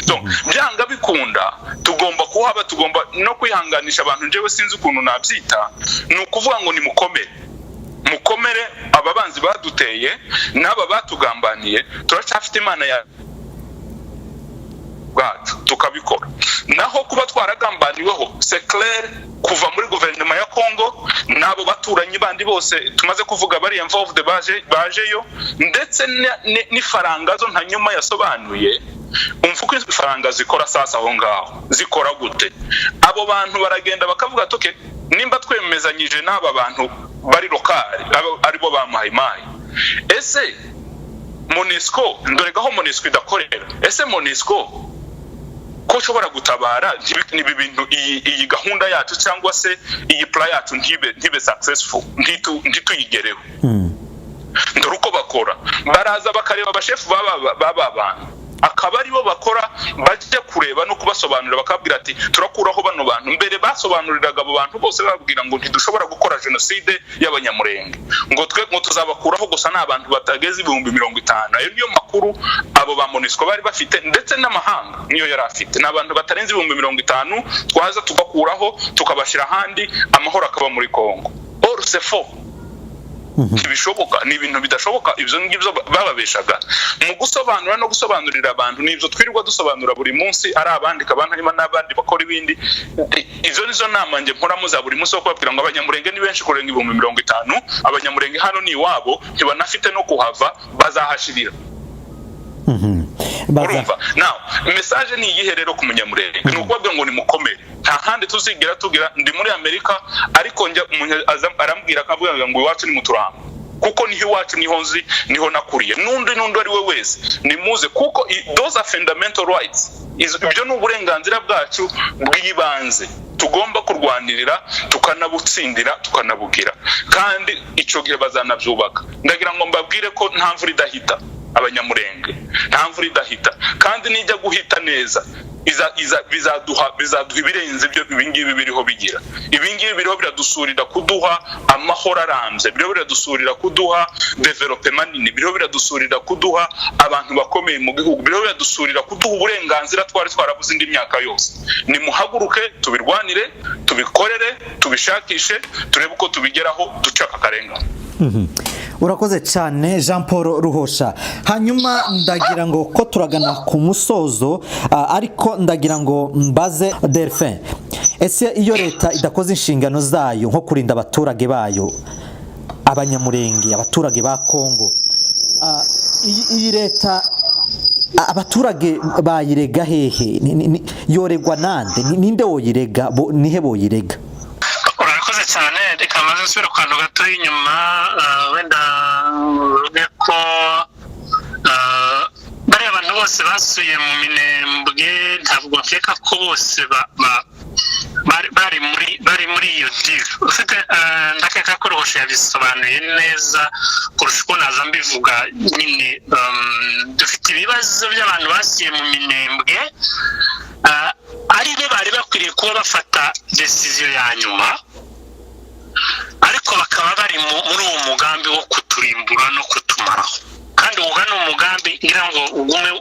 So byanga bikunda tugomba kuhaba, tugomba no kwihanganisha abantu. Njyewe sinzi ukuntu nabyita, ni ukuvuga ngo ni mukomere ababanzi baduteye n'aba batugambaniye, turacyafite Imana ya bwacu tukabikora. Naho kuba twaragambaniweho c'est clair kuva muri guverinoma ya Kongo nabo baturanyi bandi bose tumaze kuvuga bari involved bajeyo, ndetse n'ifaranga zo nta nyuma yasobanuye. Umfuko ifaranga zikora sasa aho ngaho zikora gute? Abo bantu baragenda bakavuga toke nimba twemezanyije n'aba bantu bari lokali aribo ba mayimayi, ese MONUSCO ndoregaho MONUSCO idakorera, ese MONUSCO ko ushobora gutabara nibi bintu iyi gahunda yacu cyangwa se iyi plan yacu ntibe successful, ntituyigereho. Ndore uko bakora, baraza bakareba abashefu baba bantu, akaba aribo bakora bajya kureba no kubasobanurira, bakabwira ati turakuraho bano bantu. Mbere basobanuriraga abo bantu bose babwira ngo ntidushobora gukora genocide y'abanyamurenge, ngo tuzabakuraho gusa n'abantu batageze 50,000. Ayo niyo makuru abo ba MONUSCO bari bafite, ndetse n'amahanga niyo yari afite. N'abantu batarenze 50,000 twaza tugakuraho tukabashira handi, amahoro akaba muri Kongo. Or c'est faux. Ibishoboka ni ibintu bidashoboka. Ibyo ngibyo bababeshaga mu gusobanura no gusobanurira abantu, nibyo twirirwa dusobanura buri munsi, ari abandika abantu harimo n'abandi bakora ibindi. Izo nizo nama nge mpora za buri munsi wo kubabwira ngo abanyamurenge ni benshi kurenga 50,000, abanyamurenge hano ni iwabo, ntibanafite no kuhava, bazahashirira. Urumva? Now message ni iyihe rero ku munyamurenge? Ni ukubabwira ngo ni mukomere, nta handi tuzigera tugira. Ndi muri Amerika ariko njya arambwira akavuga ngo iwacu ni muturamba, kuko niho iwacu, niho nzi, niho nakuriye. N'undi ari we wese nimuze, kuko those are fundamental rights. Ibyo ni uburenganzira bwacu bw'ibanze tugomba kurwanirira, tukanabutsindira, tukanabugira, kandi icyo gihe bazanabyubaka. Ndagira ngo mbabwire ko nta mvura idahita abanyamurenge, nta mvura idahita, kandi nijya guhita neza bizaduha ibirenze ibyo ibingibi biriho bigira. Ibingibi biriho biradusurira kuduha amahoro arambye, biriho biradusurira kuduha development nini, biriho biradusurira kuduha abantu bakomeye mu gihugu, biriho biradusurira kuduha uburenganzira twari twarabuze indi myaka yose. Ni muhaguruke tubirwanire, tubikorere, tubishakishe, turebe uko tubigeraho, ducaka akarengane. Urakoze cyane Jean Paul Ruhosha. Hanyuma ndagira ngo ko turagana ku musozo, ariko ndagira ngo mbaze Delphin, ese iyo leta idakoze inshingano zayo nko kurinda abaturage bayo, abanyamurenge, abaturage ba Kongo, iyi leta abaturage bayirega hehe? Yoregwa nande? Ninde woyirega? Nihe boyirega? Urakoze cyane. Reka maze nsubire ku kantu gato inyuma, wenda ko bariya abantu bose basuye mu Minembwe, ntabwo nkeka ko bose bari muri iyo deal. Ndakeka ko Ruhosha yabisobanuye neza kurusha uko naza mbivuga. Nyine dufite ibibazo by'abantu basuye mu Minembwe, ari bo bari bakwiriye kuba bafata decision ya nyuma, ariko bakaba bari muri uwo mugambi wo kuturimbura no kutumaraho. Kandi uwo ni umugambi ngira ngo ugume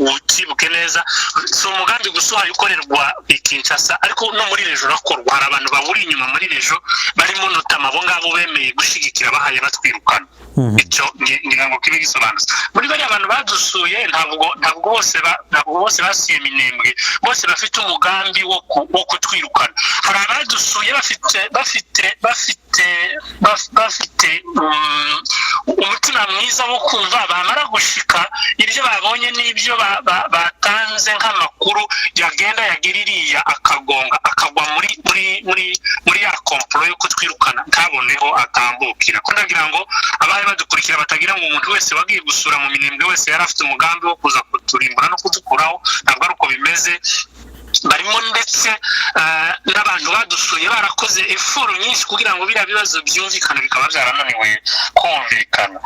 ukibuke neza, si umugambi gusa ukorerwa i Kinshasa, ariko no muri rejo urakorwa. Hari abantu baburi inyuma muri rejo barimo notama abo ngabo bemeye gushigikira bahaye batwirukana. Icyo ngira ngo kibe gisobanutse. Muri bari abantu badusuye ntabwo bose basuye Minembwe, bose bafite umugambi wo kutwirukana. Hari abadusuye bafite umutima mwiza wo kumva bamara gushika ibyo babonye n'ibyo batanze hanze nk'amakuru yagenda yagiririya akagonga akagwa muri ya komplo yo kutwirukana ntaboneho atambukira ko ndagira ngo abaye badukurikira batagira ngo umuntu wese wagiye gusura mu minembwe wese yari afite umugambi wo kuza kuturimbura no kudukuraho ntabwo ari uko bimeze barimo ndetse n'abantu badusuye barakoze eforo nyinshi kugira ngo biriya bibazo byumvikane bikaba byarananiwe kumvikana.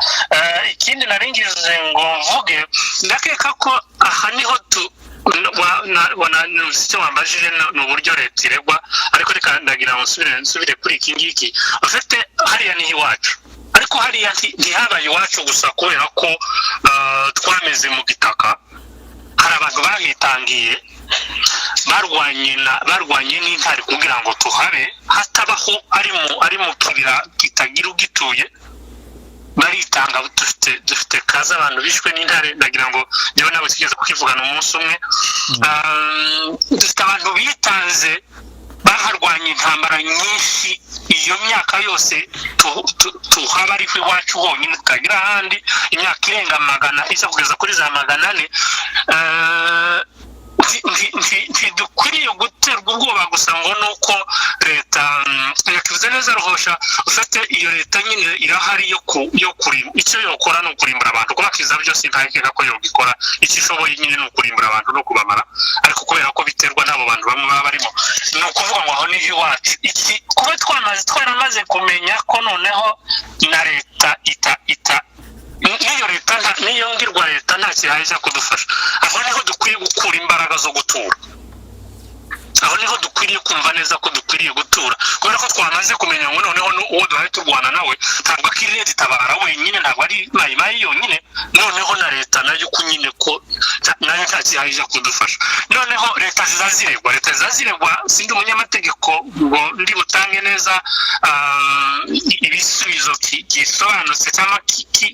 Ikindi naringize ngo mvuge ndakeka ko aha niho icyo wambajije ni uburyo leta iregwa ariko reka ndagira ngo nsubire kuri iki ngiki ufite hariya niho iwacu ariko hariya ntihabaye iwacu gusa kubera ko twameze mu gitaka hari abantu bahitangiye barwanye n'intare kugira ngo tuhabe hatabaho ari mu kibira kitagira ugituye baritanga dufite kaza abantu bishwe n'intare ndagira ngo njyewe nawe tugeze kukivugana umunsi umwe dufite abantu bitanze baharwanya intambara nyinshi iyo myaka yose tuhaba ari iwacu honyine tukagira ahandi imyaka irenga 100 iza kugeza kuri za 400 ntidukwiriye guterwa ubwoba gusa ngo nuko leta yakivuze neza ruhosha ufite iyo leta nyine irahari yo kurimba icyo yokora no kurimbura abantu kuba kiza byose ntakeka ko yogikora icyo ishoboye nyine no kurimbura abantu no kubamara ariko kubera ko biterwa n'abo bantu bamwe baba barimo ni ukuvuga ngo aho ni iwacu iki kuba twaramaze kumenya ko noneho na leta niyo ngirwa leta nta kihaje kudufasha aho niho dukwiye gukura imbaraga zo gutura aho niho dukwiriye kumva neza ko dukwiriye gutura kubera ko twamaze kumenya ngo noneho uwo duhaye turwana nawe ntabwo akiri leta itabara wenyine ntabwo ari mayimayi yonyine noneho na leta nayo kunyine ko nayo nta kihaje kudufasha noneho leta zizaziregwa sindi umunyamategeko ngo ndi butange neza ibisubizo gisobanutse cyangwa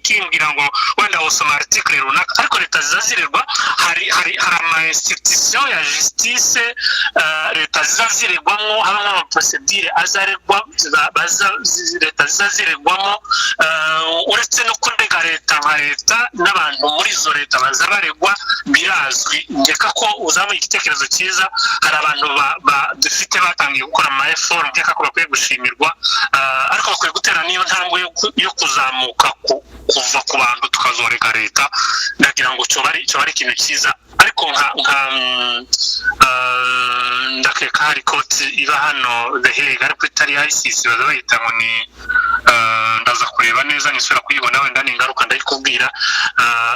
kimbwira ngo wenda usoma article runaka ariko leta zizaziregwa hari ama institution ya justice leta zizaziregwamo hamwe n'amaprocedure azaregwa leta zizaziregwamo uretse no kurega leta nka leta n'abantu muri izo leta bazabaregwa birazwi ngeka ko uzamuye igitekerezo cyiza hari abantu dufite batangiye gukora ama effort ngeka ko bakwiye gushimirwa ariko bakwiye gutera niyo ntambwe yo kuzamuka kuva ku bantu tukazoreka leta ndagira ngo cyo bari ikintu cyiza ariko ndakeka hari koti iba hano The Hague ariko itari ICC bazayita ngo ni ndaza kureba neza nisura kuyibona wenda n'ingaruka ndayikubwira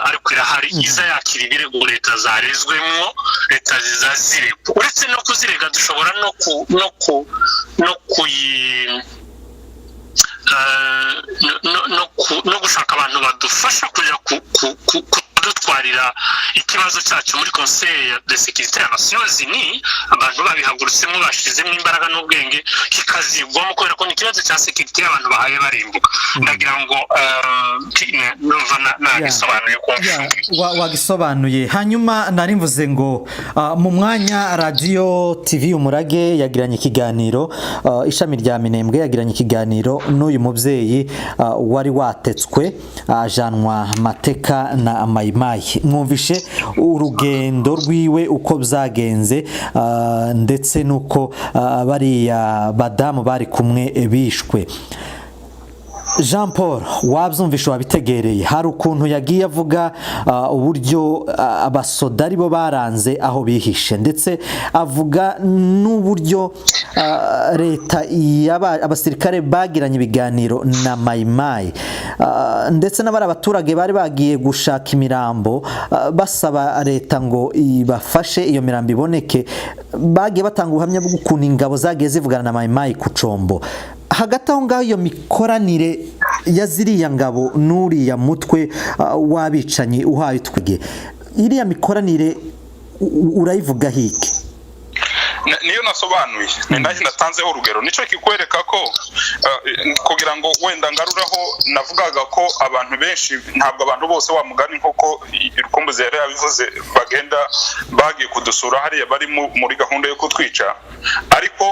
ariko irahari iza yakira ibirego leta zarezwemo leta zizaziregwa uretse no kuzirega dushobora no gushaka abantu badufasha kujya kudutwarira ikibazo cyacu muri Conseil de Sécurité ya Nations Unies abantu babihagurutsemo bashizemo imbaraga n'ubwenge kikazigwamo kubera ko ni ikibazo cya security y'abantu bahaye barimbuka ndagira ngo nagisobanuye wagisobanuye hanyuma nari mvuze ngo mu mwanya radio TV Umurage yagiranye ikiganiro ishami rya Minembwe yagiranye ikiganiro n'uyu mubyeyi wari watetswe ajanwa mateka na mayimayi mwumvishe urugendo rwiwe uko byagenze ndetse nuko bariya badamu bari kumwe bishwe. Jean Paul wabyumvishe wabitegereye hari ukuntu yagiye avuga uburyo abasoda aribo baranze aho bihishe ndetse avuga n'uburyo leta abasirikare bagiranye ibiganiro na mayimayi ndetse n'abari abaturage bari bagiye gushaka imirambo basaba leta ngo ibafashe iyo mirambo iboneke bagiye batanga ubuhamya bw'ukuntu ingabo zagiye zivugana na mayimayi ku Combo hagati aho ngaho iyo mikoranire ya ziriya ngabo n'uriya mutwe wabicanyi uhaye utwige iriya mikoranire urayivuga hiki niyo nasobanuye nindaje natanzeho urugero nico kikwereka ko kugira ngo wenda ngaruraho navugaga ko abantu benshi ntabwo abantu bose wamugani nk'uko Rukumbuzi yari yabivuze bagenda bagiye kudusura hariya bari muri gahunda yo kutwica ariko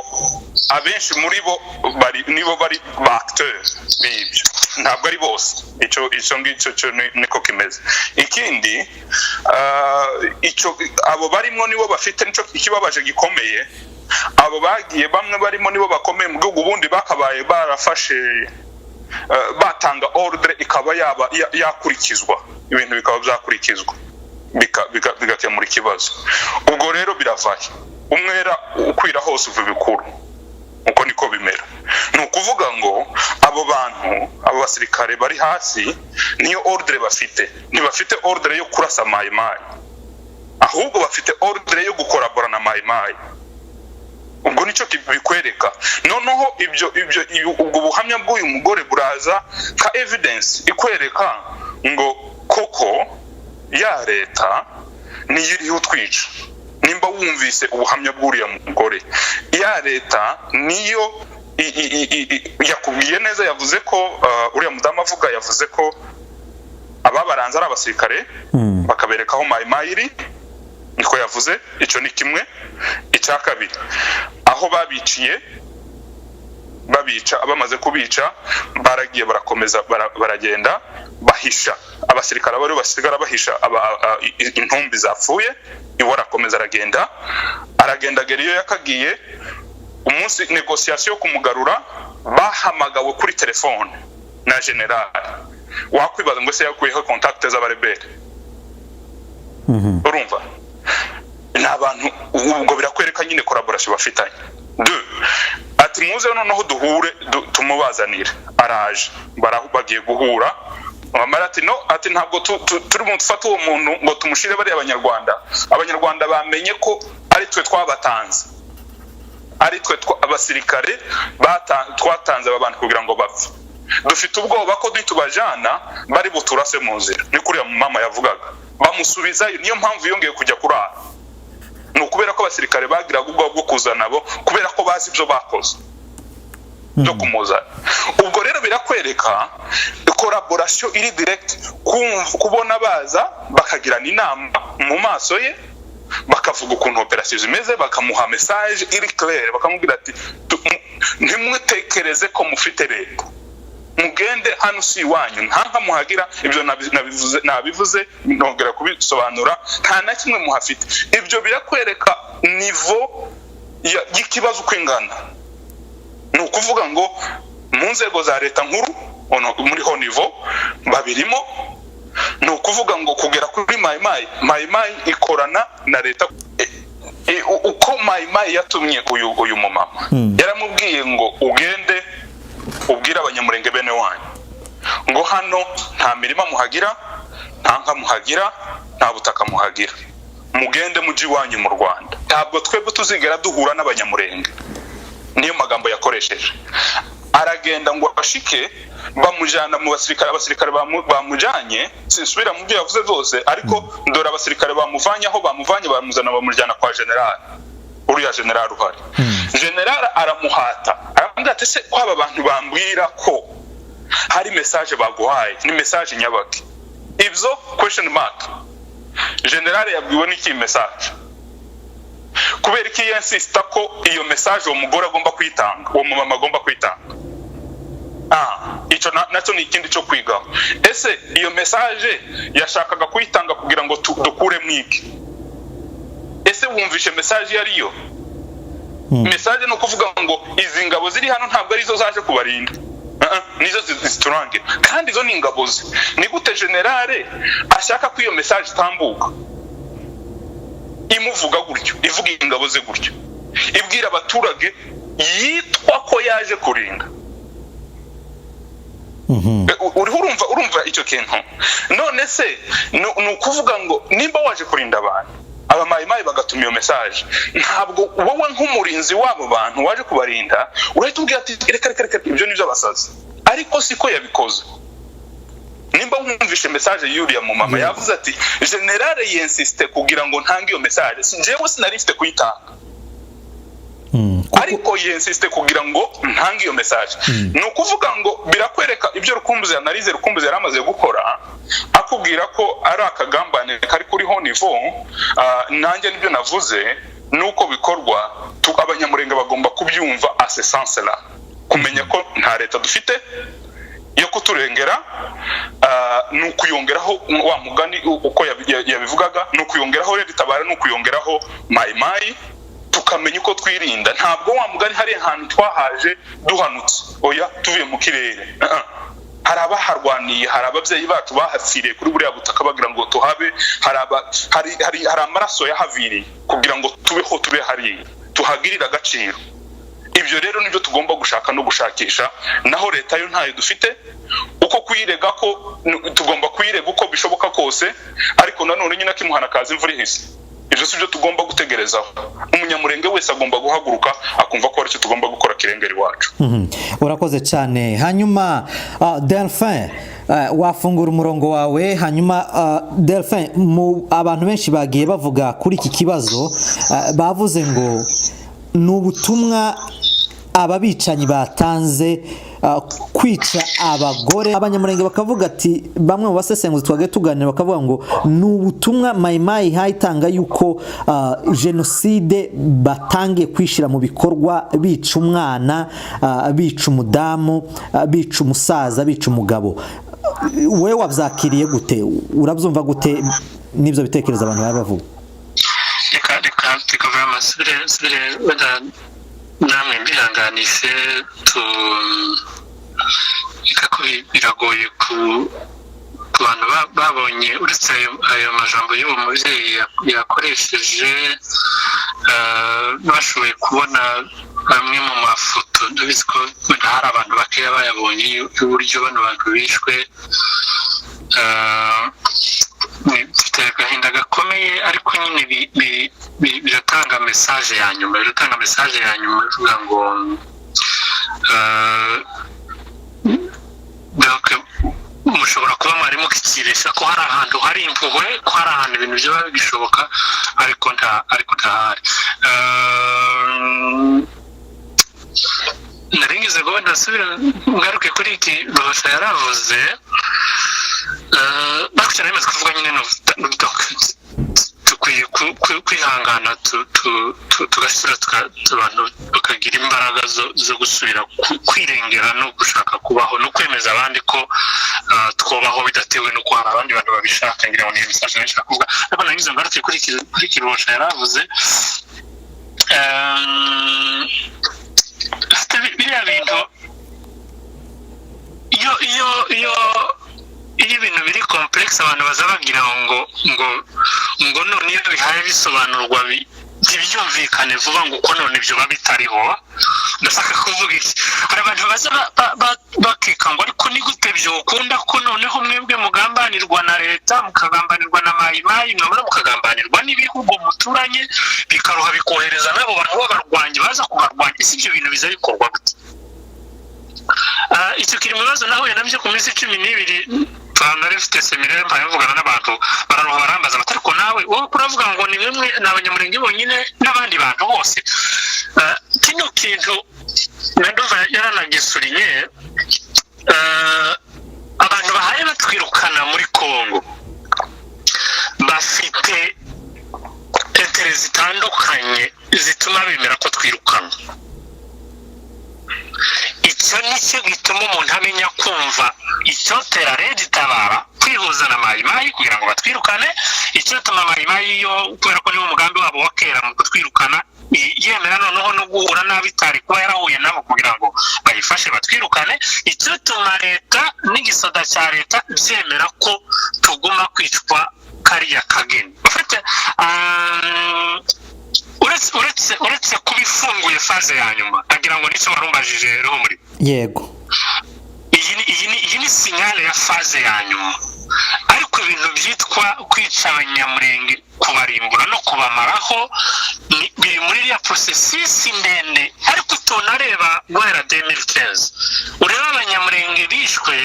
abenshi muri bo nibo bari ba acteurs b'ibyo ntabwo ari bose, icyo ngicyo niko kimeze. Ikindi abo barimo nibo bafite nicyo ikibabaje gikomeye, abo bagiye bamwe barimo nibo bakomeye mu gihugu, ubundi bakabaye barafashe batanga ordre ikaba yakurikizwa, ibintu bikaba byakurikizwa bigakemura ikibazo. Ubwo rero biravaye, umwera ukwira hose uva bikuru, uko niko bimera. Ni ukuvuga ngo abo bantu, abo basirikare bari hasi niyo ordre bafite, ntibafite ordre yo kurasa mayimayi, ahubwo bafite ordre yo gukorabora na mayimayi. Ubwo nicyo bikwereka. Noneho ubwo buhamya bw'uyu mugore buraza ka evidence ikwereka ngo koko ya leta niyo iriho twica. Nimba wumvise ubuhamya bw'uriya mugore, ya leta niyo yakubwiye neza, yavuze ko uriya mudamu avuga, yavuze ko ababaranze ari abasirikare bakabereka aho mayimayi iri, niko yavuze. Icyo ni kimwe. Icya kabiri, aho babiciye babica, abamaze kubica baragiye barakomeza baragenda bahisha, abasirikare bari basigara bahisha intumbi zapfuye, iwe arakomeza aragenda geriyo yakagiye. Umunsi negociation yo kumugarura bahamagawe kuri telefone na general, wakwibaza ngo se yakuyeho contact z'abarebere. Urumva n'abantu, ubwo birakwereka nyine collaboration bafitanye. Ati muze noneho duhure tumubazanire, araje bagiye guhura. Amara ati no, ati ntabwo turi mu tufata uwo muntu ngo tumushire bari abanyarwanda bamenye ko ari twe twabatanze, ari twe abasirikare twatanze abantu kugira ngo bapfe. Dufite ubwoba ko nitubajana bari buturase mu nzira. Ni kuriya mama yavugaga, bamusubizayo. Niyo mpamvu yongeye kujya kurara, ni ukubera ko abasirikare bagiraga ubwoba bwo kuza nabo, kubera ko bazi ibyo bakoze byo kumuzana. Ubwo rero birakwereka collaboration iri direct, kubona baza bakagirana inama mu maso ye, bakavuga ukuntu operation zimeze, bakamuha message iri claire, bakamubwira ati ntimwetekereze ko mufite leta, mugende hano si iwanyu, ntanka muhagira. Ibyo nabivuze nongera kubisobanura, nta na kimwe muhafite. Ibyo birakwereka nivo y'ikibazo kwingana. Ni ukuvuga ngo mu nzego za leta nkuru muri ho nivo babirimo. Ni ukuvuga ngo kugera kuri mayimayi ikorana na leta. Uko mayimayi yatumye uyu mumama, yaramubwiye ngo ugende ubwira abanyamurenge bene wanyu ngo hano nta mirima muhagira, nta nka muhagira, nta butaka muhagira, mugende muji wanyu mu Rwanda. Ntabwo twebwe tuzigera duhura n'abanyamurenge. Niyo magambo yakoresheje. Aragenda ngo ashike, bamujana mu abasirikare bamujanye. Sinsubira mu byo yavuze byose, ariko ndora abasirikare bamuvanye aho bamuvanye, bamuzana bamujana kwa general. Uriya general uhari, general aramuhata, arambwira ati se kwaba abantu bambwira ko hari message baguhaye, ni message nyabaki? Ibyo question mark. General yabwiwe n'iki message? Kubera iki yansista ko iyo message uwo mugore agomba kwitanga, uwo mama agomba kwitanga? Icyo nacyo ni ikindi cyo kwigaho. Ese iyo message yashakaga kwitanga kugira ngo dukure mwiki? Ese wumvishe message yariyo? Message no kuvuga ngo izi ngabo ziri hano ntabwo arizo zaje kubarinda, nizo ziturange, kandi izo ni ingabo ze. Ni gute generale ashaka ko iyo message itambuka imuvuga gutyo, ivuga ingabo ze gutyo, ibwira abaturage yitwa ko yaje kurinda? Urumva icyo kintu? None se ni ukuvuga ngo nimba waje kurinda abantu, abamayimayi bagatuma iyo message, ntabwo wowe nk'umurinzi wabo bantu waje kubarinda urahita ubwira ati reka ibyo nibyo basaze? Ariko siko yabikoze. Nimba wumvishe message y'uriya mu mama yavuze ati generale yinsiste kugira ngo ntange iyo message, njyewe sinarifite kuyitanga, ariko yinsiste kugira ngo ntange iyo message. Ni ukuvuga ngo birakwereka ibyo Rukumbuzi yaramaze gukora, akubwira ko ari akagambane kari kuri ho nivo. Nanjye nibyo navuze, nuko bikorwa abanyamurenge bagomba kubyumva ase sensela, kumenya ko nta leta dufite, yo kuturengera, ni ukuyongeraho wa mugani uko yabivugaga, ni ukuyongeraho Red Tabara, ni ukuyongeraho mayimayi, tukamenya uko twirinda. Ntabwo wa mugani hari ahantu twahaje duhanutse, oya tuvuye mu kirere. Hari abaharwaniye, hari ababyeyi bacu bahapfiriye kuri buriya butaka bagira ngo tuhabe, hari amaraso yahaviriye kugira ngo tubeho, tube hariya tuhagirira agaciro. Ibyo rero nibyo tugomba gushaka no gushakisha, naho leta yo ntayo dufite. Uko kuyirega ko tugomba kuyirega uko bishoboka kose, ariko nanone nyine akimuhana kazi imvura ihise. Ibyo sibyo tugomba gutegerezaho. Umunyamurenge wese agomba guhaguruka akumva ko aricyo tugomba gukora kirengera iwacu. Urakoze cyane. Hanyuma Delphin, wafungura umurongo wawe. Hanyuma Delphin, abantu benshi bagiye bavuga kuri iki kibazo, bavuze ngo ni ubutumwa ababicanyi batanze kwica abagore. Abanyamurenge bakavuga ati, bamwe mu basesenguzi twage tuganira bakavuga ngo ni ubutumwa mayimayi hayitanga yuko jenoside batangiye kwishira mu bikorwa, bica umwana, bica umudamu, bica umusaza, bica umugabo. Wewe wabyakiriye gute? Urabyumva gute n'ibyo bitekerezo abantu bari bavuga? reka amasubire wenda namwe mbihanganishe, reka ko biragoye ku bantu babonye uretse ayo majambo y'uwo mubyeyi yakoresheje, bashoboye kubona bamwe mu mafoto. Ndabizi ko hari abantu bakeya bayabonye y'uburyo bano bantu bishwe. Bifite agahinda gakomeye, ariko nyine biratanga mesaje ya nyuma, ivuga ngo mushobora kuba mwari mukikirisha ko hari ahantu hari impuhwe, ko hari ahantu ibintu byaba bigishoboka, ariko ntahari. Naringize ngo ndasubira ngaruke kuri iki Ruhosha yaravuze, bakucyana bimaze kuvuga nyine dukwiye kwihangana, tugasubira abantu bakagira imbaraga zo gusubira kwirengera no gushaka kubaho no kwemeza abandi ko twobaho bidatewe nuko hari abandi bantu babishaka. ngira ngo ni message nshaka kuvuga, ariko nagize ngaruke kuri Ruhosha yaravuze. Biriya bintu iyo ibintu biri complex, abantu baza bagira ngo none iyo bihaye bisobanurwa ntibyumvikane vuba ngo uko none ibyo babitariho. Ndashaka kuvuga iki, hari abantu baza bakeka ngo ariko ni gute byo ukunda ko noneho mwebwe mugambanirwa na leta, mukagambanirwa na mayimayi, mwamara mukagambanirwa n'ibihugu muturanye, bikaruha bikohereza n'abo bantu b'abarwanyi baza kubarwanya. Isi ibyo bintu biza bikorwa gute? Icyo kiri mu bibazo nahuye nabyo ku minsi 12 narifite seminari mpayavugana n'abantu bararuha barambaza bati ariko nawe wowe kuravuga ngo ni mwe n'abanyamurenge bonyine n'abandi bantu bose. Kino kintu ndumva yaranagisuriye, abantu bahaye batwirukana muri Kongo bafite intere zitandukanye zituma bemera ko twirukana. Icyo nicyo gituma umuntu amenya kumva icyotera Red Tabara kwihuza na mayimayi kugira ngo batwirukane, icyo gituma mayimayi yo kubera ko niwo mugambi wabo wa kera mu kutwirukana yemera noneho no guhura n'abitari kuba yarahuye nabo kugira ngo bayifashe batwirukane, icyo gituma leta n'igisoda cya leta byemera ko tuguma kwicwa kariya kageni. Ufite uretse kubifunguye faze ya nyuma, agira ngo nicyo warumbajije roho muri yego, iyi ni sinyale ya faze ya nyuma. Ariko ibintu byitwa kwica abanyamurenge, kubarimbura no kubamaraho biri muri ya processus ndende. Ariko tunareba guhera 2015 ureba abanyamurenge bishwe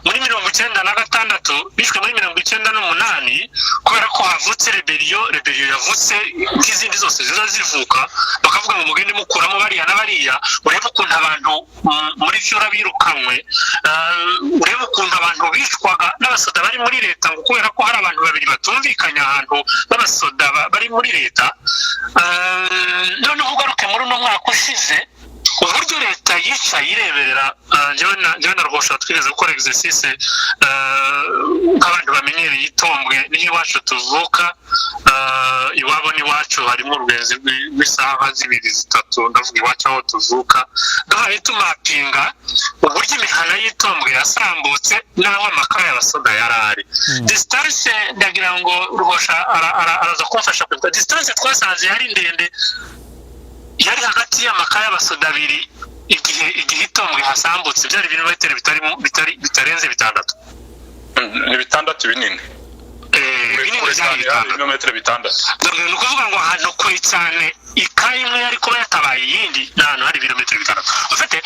muri 1996, bishwe muri 1998 kubera ko havutse rebellion yavutse nk'izindi zose zivuka, bakavuga ngo mugende mukuramo bariya n'abariya. Ureba ukuntu abantu muri byo rabirukanwe, ureba ukuntu abantu bishwaga n'abasoda bari muri leta ngo kubera ko hari abantu babiri batumvikanya ahantu b'abasoda bari muri leta. Noneho ugaruke muri uno mwaka ushize uburyo leta yicaye ireberera njyewe na Ruhosha twigeze gukora exercice nk'abantu bamenyereye itombwe n'iwacu tuvuka iwabo n'iwacu harimo urugenzi rw'isaha 2-3 ndavuga iwacu aho tuvuka duhaye tumapinga uburyo imihana y'itombwe yasambutse n'aho amakara y'abasoda yarari distance ndagira ngo Ruhosha araza kumfasha kwibuka distance twasanze yari ndende yari hagati y'amakara y'abasoda abiri igihe itombwe hasambutse byari ibirometero bitarenze 6 ni 6 binini ibirometero 6 ni ukuvuga ngo ahantu kure cyane ikayi imwe yari kuba yatabaye iyindi n'ahantu hari ibirometero 6 ufite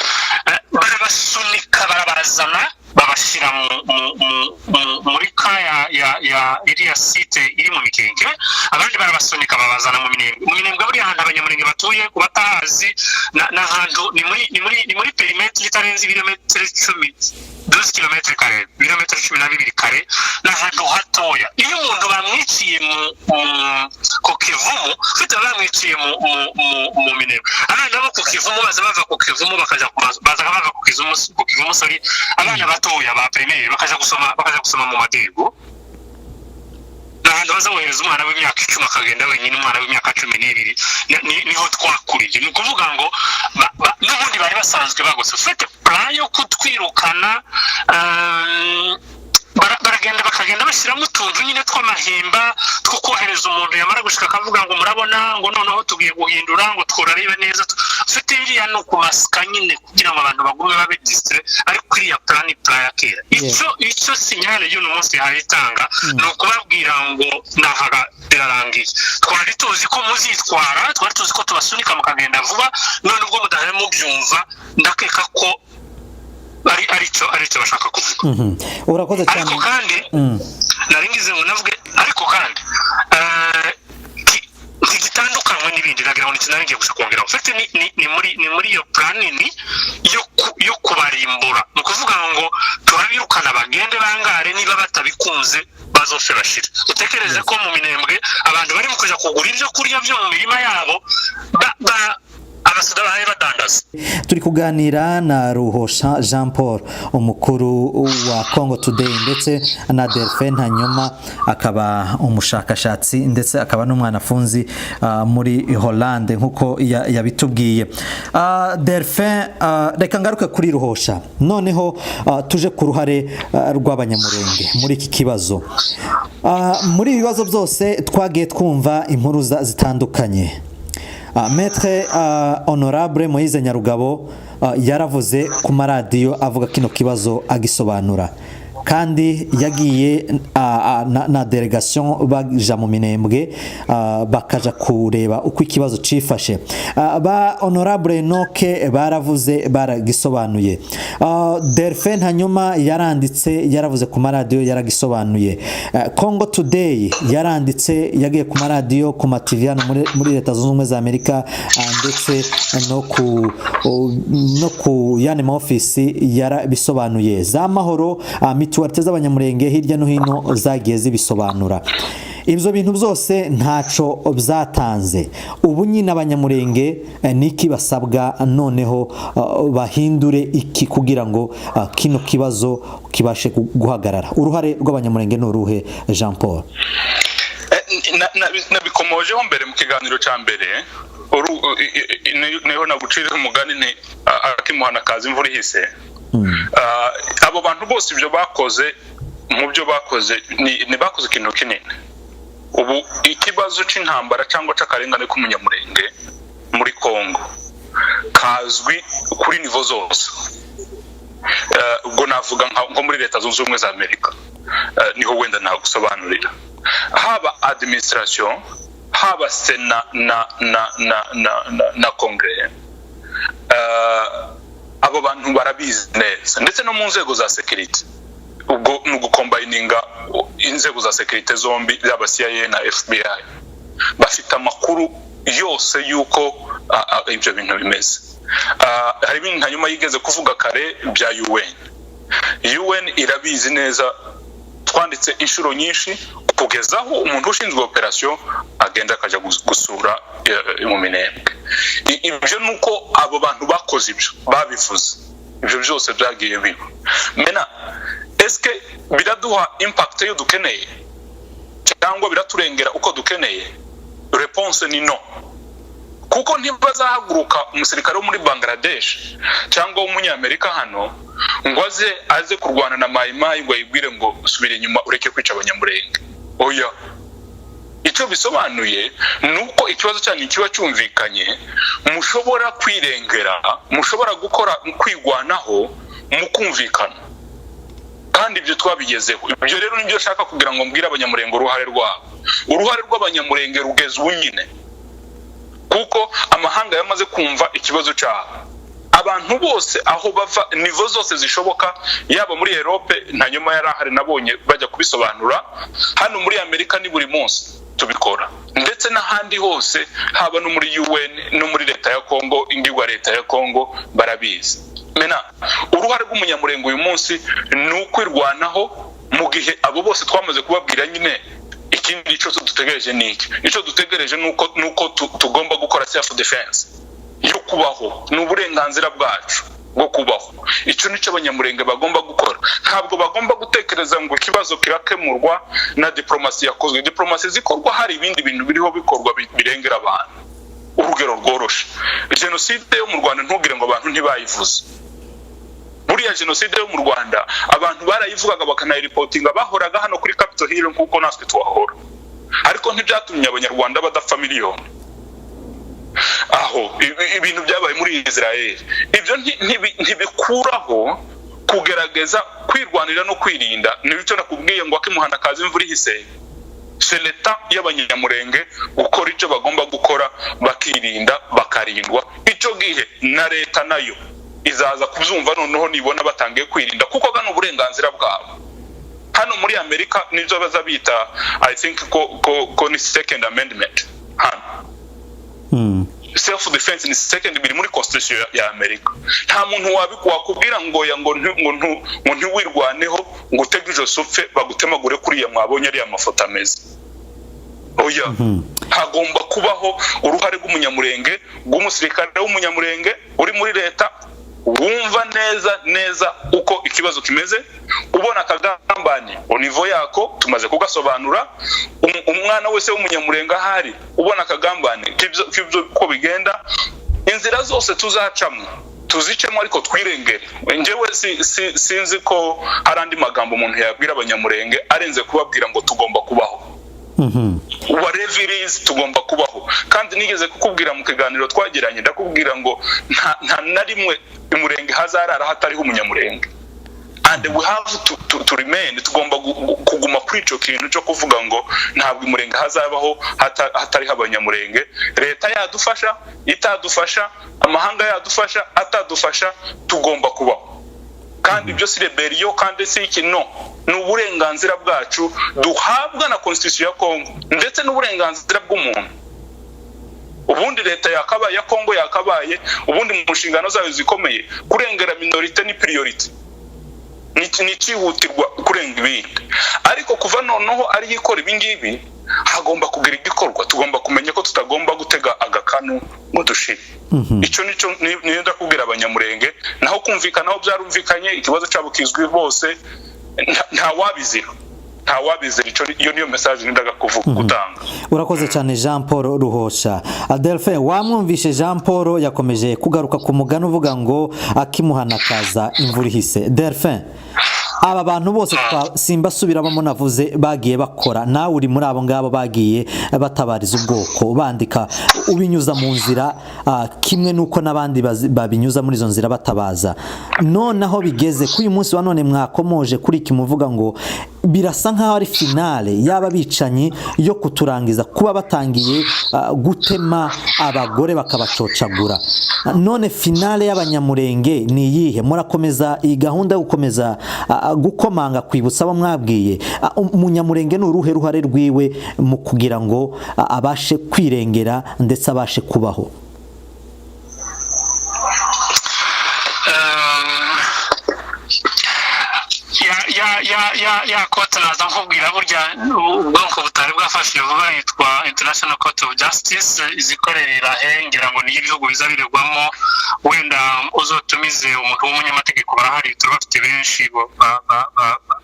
barabasunika barabarazana babashyira muri kaya ya iriya site iri mu Mikenge abandi barabasunika babazana mu Minembwe buri ahantu abanyamurenge batuye ku batahazi n'ahantu ni muri perimetre itarenze ibirometero 12 kilometre kare ibirometero 12 kare n'ahantu hatoya iyo umuntu bamwiciye ku Kivumu ufite bamwiciye mu Minembwe abana bo ku Kivumu baza bava ku Kivumu bakaja bava ku Kivumu sorry abana batoya ba primaire bakaja gusoma mu Madego n'ahantu bazawohereza umwana w'imyaka 10 akagenda wenyine umwana w'imyaka 12 niho twakuriye ni ukuvuga ngo n'ubundi bari basanzwe bagose ufite plan yo kutwirukana baragenda bakagenda bashyiramo utuntu nyine tw'amahimba two kohereza umuntu yamara gushika akavuga ngo murabona ngo noneho tugiye guhindura ngo twurarebe neza ufite iriya no kumasika nyine kugira ngo abantu bagume babe distre ariko iriya plan ya kera icyo sinyale y'uno munsi hayitanga ni ukubabwira ngo nahaga birarangiye twari tuzi ko muzitwara twari tuzi ko tubasunika mukagenda vuba none ubwo mudahari mubyumva ndakeka ko aricyo bashaka kuvuga urakoze cyane ariko kandi naringize ngo navuge ariko kandi gitandukanywe n'ibindi nagira ngo ngiye gusa kongera ufite ni muri iyo plan nini yo kubarimbura no kuvuga ngo turabirukana bagende bangare niba batabikunze bazoshe bashira utekereze ko mu Minembwe abantu bari mu kuja kugura ibyo kurya byo mu mirima yabo abasada bahaye badandaza. Turi kuganira na Ruhosha Jean Paul umukuru wa Congo Today ndetse na Delphin Ntanyoma akaba umushakashatsi ndetse akaba n'umwanafunzi muri Hollande nkuko yabitubwiye. Delphin, reka ngaruke kuri Ruhosha noneho tuje ku ruhare rw'abanyamurenge muri iki kibazo. Muri ibibazo byose twagiye twumva inkuru zitandukanye. Maître Honorable Moise Nyarugabo yaravuze ku maradiyo avuga kino kibazo agisobanura kandi yagiye na delegation baja mu Minembwe bakaja kureba uko ikibazo cifashe. Ba Honorable Noke baravuze baragisobanuye. Delphin Ntanyoma yaranditse yaravuze ku maradiyo yaragisobanuye. Congo Today yaranditse yagiye ku maradiyo ku TV muri Leta Zunze Ubumwe za Amerika ndetse no ku yani ma office yarabisobanuye. Za Mahoro mituwate z'abanyamurenge hirya no hino zagiye zibisobanura. Ibyo bintu byose ntaco byatanze. Ubu nyine abanyamurenge niki basabwa noneho bahindure iki kugira ngo kino kibazo kibashe guhagarara. Uruhare rw'abanyamurenge n'uruhe Jean Paul? Nabikomojeho mbere mu kiganiro cya mbere niho nagucira umugani ni akimuhana kazi imvura ihise. Abo bantu bose ibyo bakoze mu byo bakoze ni bakoze ikintu kinini. Ubu ikibazo c'intambara cyangwa c'akarengane k'umunyamurenge muri Kongo kazwi kuri nivo zose. Ubwo navuga nko muri Leta Zunze Ubumwe za Amerika niho wenda nagusobanurira. Haba administration, haba sena na Congrès. Abo bantu barabizi neza ndetse no mu nzego za security. Ubwo nugukombininga inzego za security zombi zaba CIA na FBI bafite amakuru yose yuko ibyo bintu bimeze. Hari ibintu Ntanyuma yigeze kuvuga kare bya UN irabizi neza. Twanditse inshuro nyinshi kugezaho umuntu ushinzwe operation agenda akaja gusura mu Minembwe. ibyo nuko abo bantu bakoze ibyo babivuze ibyo byose byagiye biba mena eske biraduha impact yo dukeneye cyangwa biraturengera uko dukeneye réponse ni no kuko ntibazahaguruka umusirikare wo muri Bangladesh cyangwa umunyamerika hano ngo aze kurwana na mayimayi ngo yibwire ngo subire inyuma ureke kwica abanyamurenge oya icyo bisobanuye nuko ikibazo cyanyu kiba cyumvikanye mushobora kwirengera mushobora gukora kwigwanaho mukumvikana kandi ibyo twabigezeho ibyo rero nibyo shaka kugira ngo mbwire abanyamurenge uruhare rw'abanyamurenge rugeze ubunyine kuko amahanga yamaze kumva ikibazo cyabo abantu bose aho bava nivo zose zishoboka yaba muri Europe nta nyuma yarahari nabonye bajya kubisobanura hano muri Amerika ni buri munsi tubikora ndetse n'ahandi hose haba no muri UN no muri leta ya Kongo ingirwa leta ya Kongo barabizi mena uruhare rw'umunyamurenge uyu munsi ni ukwirwanaho mu gihe abo bose twamaze kubabwira nyine ikindi cyo dutegereje niki icyo dutegereje nuko tugomba gukora self defense yo kubaho n'uburenganzira bwacu bwo kubaho icyo nicyo abanyamurenge bagomba gukora ntabwo bagomba gutekereza ngo ikibazo kirakemurwa na diplomasi yakozwe diplomasi zikorwa hari ibindi bintu biriho bikorwa birengera abantu urugero rworoshe genocide yo mu Rwanda ntugire ngo abantu ntibayivuze buriya genocide yo mu Rwanda abantu barayivugaga bakanayireportinga bahoraga hano kuri Capitol Hill nkuko natwe twahora ariko ntibyatumye abanyarwanda badapfa miliyoni aho ibintu byabaye muri Israel ibyo ntibikuraho kugerageza kwirwanira no kwirinda n'icyo nakubwiye ngo akimuhana kazi imvura ihise c'est l'état y'abanyamurenge gukora icyo bagomba gukora bakirinda bakarindwa icyo gihe na leta nayo izaza kubyumva noneho nibona batangiye kwirinda kuko gano uburenganzira bwabo hano muri Amerika nibyo baza bita I think ko ni second amendment hano self defense ni second biri muri constitution ya Amerika nta muntu wakubwira ngo ntiwirwaneho ngo utege ijosi upfe bagutemagure kuriya mwabonye ari amafoto ameze oya hagomba kubaho uruhare rw'umunyamurenge rw'umusirikare w'umunyamurenge uri muri leta wumva neza uko ikibazo kimeze ubona akagambane onivo yako tumaze kugasobanura umwana wese w'umunyamurenge ahari ubona akagambane kibyo ko bigenda inzira zose tuzacamo tuzicemo ariko twirengere njyewe sinzi ko hari andi magambo umuntu yabwira abanyamurenge arenze kubabwira ngo tugomba kubaho whatever it is tugomba kubaho kandi nigeze kukubwira mu kiganiro twagiranye ndakubwira ngo nta na rimwe imurenge hazarara hatariho umunyamurenge and we have to remain tugomba kuguma kuri ico kintu cyo kuvuga ngo ntabwo imurenge hazabaho hatariho abanyamurenge leta yadufasha itadufasha amahanga yadufasha atadufasha tugomba kubaho kandi ibyo si rebellion kandi si ikino n'uburenganzira bwacu duhabwa na constitution ya Kongo ndetse n'uburenganzira bw'umuntu ubundi leta ya Kongo yakabaye ubundi mu nshingano zayo zikomeye kurengera minorite ni priority ni cyihutirwa kurenga ibindi ariko kuva noneho ari yikora ibingibi hagomba kugira igikorwa tugomba kumenya ko tutagomba gutega agakanu mu dushiri icyo niyo ndakubwira abanyamurenge naho kumvikanaho byarumvikanye ikibazo cyabo kizwi bose nta wabizira iyo niyo message nindaga gutanga urakoze cyane Jean Paul Ruhosha Delphin wamwumvishe Jean Paul yakomeje kugaruka ku mugano uvuga ngo akimuhana kaza imvura ihise Delphin aba bantu bose simba subiramo navuze bagiye bakora nawe uri muri abo ngabo bagiye batabariza ubwoko bandika ubinyuza mu nzira kimwe nuko nabandi babinyuza muri izo nzira batabaza noneho bigeze ku uyu munsi wa none mwakomoje kuri iki muvuga ngo birasa nkaho ari finale yaba bicanyi yo kuturangiza kuba batangiye gutema abagore bakabacocagura none finale y'abanyamurenge ni yihe murakomeza iyi gahunda yo gukomeza gukomanga kwibutsa abo mwabwiye umunyamurenge ni uruhe ruhare rwiwe mu kugira ngo abashe kwirengera ndetse abashe kubaho ya kote naza nkubwira burya ubwonko butari bwafashe vuba yitwa International Court of Justice izikorera ngira ngo ni ibihugu bizabiregwamo wenda uzotumize umuntu w'umunyamategeko barahari turabafite benshi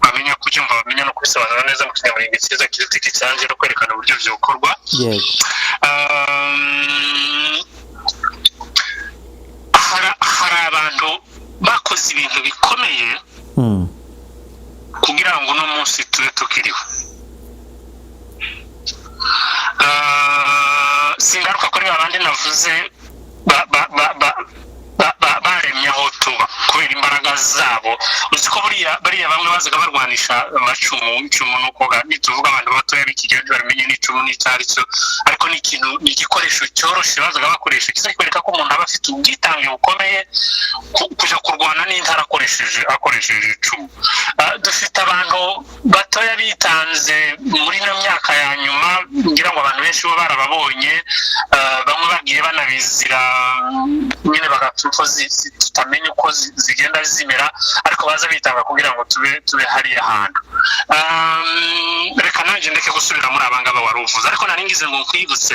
bamenya kucyumva bamenya no kubisobanura neza mu kinyamurenge cyiza kiritiki cyanje no kwerekana uburyo byokorwa hari abantu bakoze ibintu bikomeye kugira ngo uno munsi tube tukiriho singaruka kuri babandi navuze baremye aho tuba kubera imbaraga zabo uzi ko bariya bamwe bazaga barwanisha icumu nuko nituvuga abantu batoya b'ikigihugu bamenye n'icumu n'icyari cyo ariko ni igikoresho cyoroshe bazaga bakoresha kiza kwereka ko umuntu aba afite ubwitange bukomeye kuja kurwana n'intara akoresheje icumu dufite abantu batoya bitanze muri no myaka ya nyuma ngira ngo abantu benshi bo barababonye bamwe bagiye banabizira nyine bagatuko tutamenye uko zigenda zimera ariko baza bitanga kugira ngo tube hariya hantu reka nanjye ndeke gusubira muri abangaba waruvuze ariko naringize ngo nkwibutse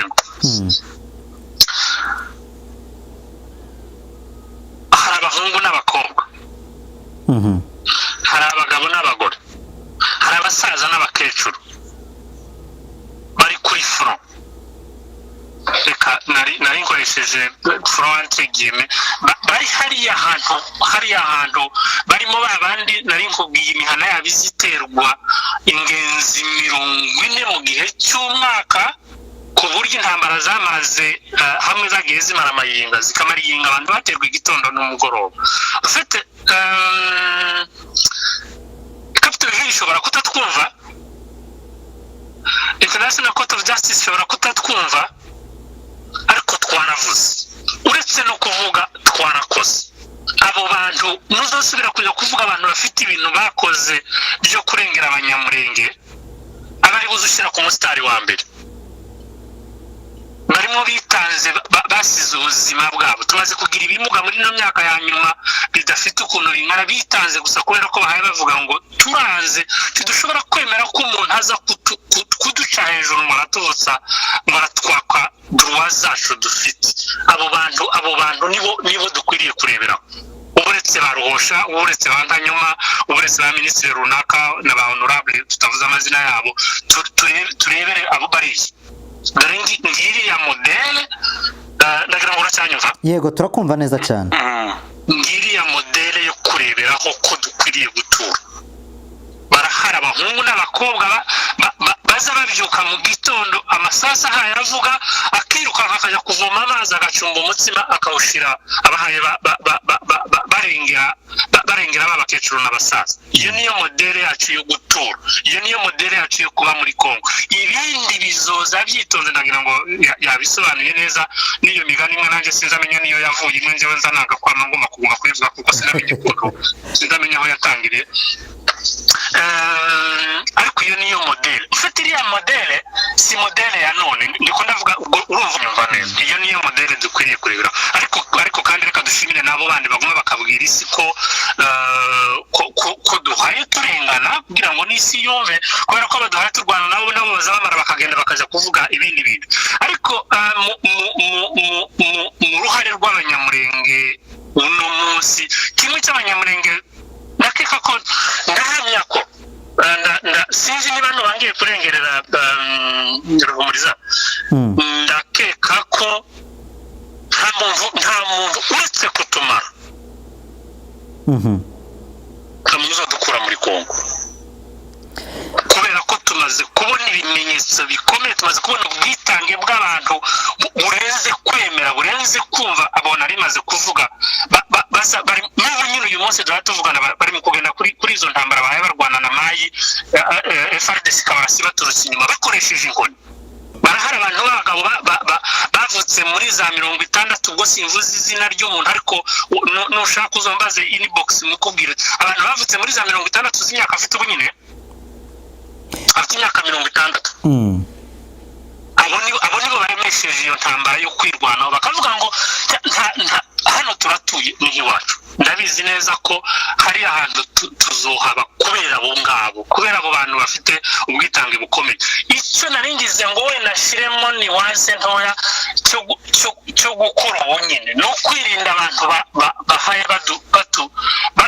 hari abahungu n'abakobwa hari abagabo n'abagore hari abasaza n'abakecuru bari kuri front reka nari nkoresheje front game bari hariya hantu barimo babandi nari nkubwiye imihana yabiziterwa ingenzi 40 mu gihe cy'umwaka ku buryo intambara zamaze hamwe zagiye zimara amayinga zikamariyinga abantu baterwa igitondo n'umugoroba ufite Captain Hill ishobora kutatwumva International Court of Justice ishobora kutatwumva ariko twaravuze uretse no kuvuga twarakoze abo bantu nuzosubira kujya kuvuga abantu bafite ibintu bakoze byo kurengera abanyamurenge abari buzushyira ku mustari wa mbere barimo bitanze basize ubuzima bwabo tumaze kugira ibimuga muri no myaka ya nyuma bidafite ukuntu bingana bitanze gusa kubera ko bahaye bavuga ngo turanze tidushobora kwemera ko umuntu aza kuduca hejuru ngo aratubutsa ngo aratwaka droit zacu dufite abo bantu nibo dukwiriye kurebera uburetse baruhosha uburetse bandanyuma uburetse ba ministre runaka na ba honorable tutavuze amazina yabo turebere abo bariye ngiri ya modele ndagira ngo uracyanyumva yego turakumva neza cyane ngiri ya modele yo kureberaho ko dukwiriye gutura barahara abahungu n'abakobwa baza babyuka mu gitondo amasasa ahaye avuga akiruka akajya kuvoma amazi agacumba umutsima akawushira abahaye barengera babakecuru n'abasaza iyo niyo modele yacu yo gutura iyo niyo modele yacu yo kuba muri Kongo ibindi bizoza byitonze ndagira ngo yabisobanuye neza niyo migani imwe nanjye sinzamenya niyo yavuye imwe njewe nzanaga kwama ngoma kuvuga kuyivuga kuko sinamenye ukuntu sinzamenya aho yatangiriye ariko iyo niyo modele ufite iriya modele si modele ya none ndiko ndavuga urumva nyumva neza iyo niyo modele dukwiriye kurebera ariko kandi reka dushimire nabo bandi baguma bakabwira isi ko duhaye turengana kugira ngo n'isi yumve kubera ko baduhaye turwana nabo bazabamara bakagenda bakaja kuvuga ibindi bintu ariko mu ruhare rw'abanyamurenge uno munsi kimwe cy'abanyamurenge nakeka ko ndahamya ko sinzi niba bangiye kurengerera ruhumuriza ndakeka ko nta muntu uretse kutumara kamuza dukura muri Kongo kubera ko tumaze kubona ibimenyetso bikomeye tumaze kubona ubwitange bw'abantu burenze kwemera burenze kumva abona rimaze kuvuga bari nyine uyu munsi tuvugana bari mu kugenda kuri izo ntambara bahaye barwana na mayi FARDC kabarasi baturutse inyuma bakoresheje inkoni barahari abantu b'abagabo bavutse muri za 60 ubwo simvuze izina ry'umuntu ariko nushaka uzombaze inbox mukubwire abantu bavutse muri za 60 z'imyaka afite ubu nyine afite imyaka 60 abo nibo baremesheje iyo ntambara yo kwirwanaho bakavuga ngo hano turatuye n'iwacu ndabizi neza ko hari ahantu tuzohaba kubera abo ngabo kubera abo bantu bafite ubwitange bukomeye icyo naringize ngo we nashiremo ni wanse ntoya cyo gukora ubonyine no kwirinda abantu bahaye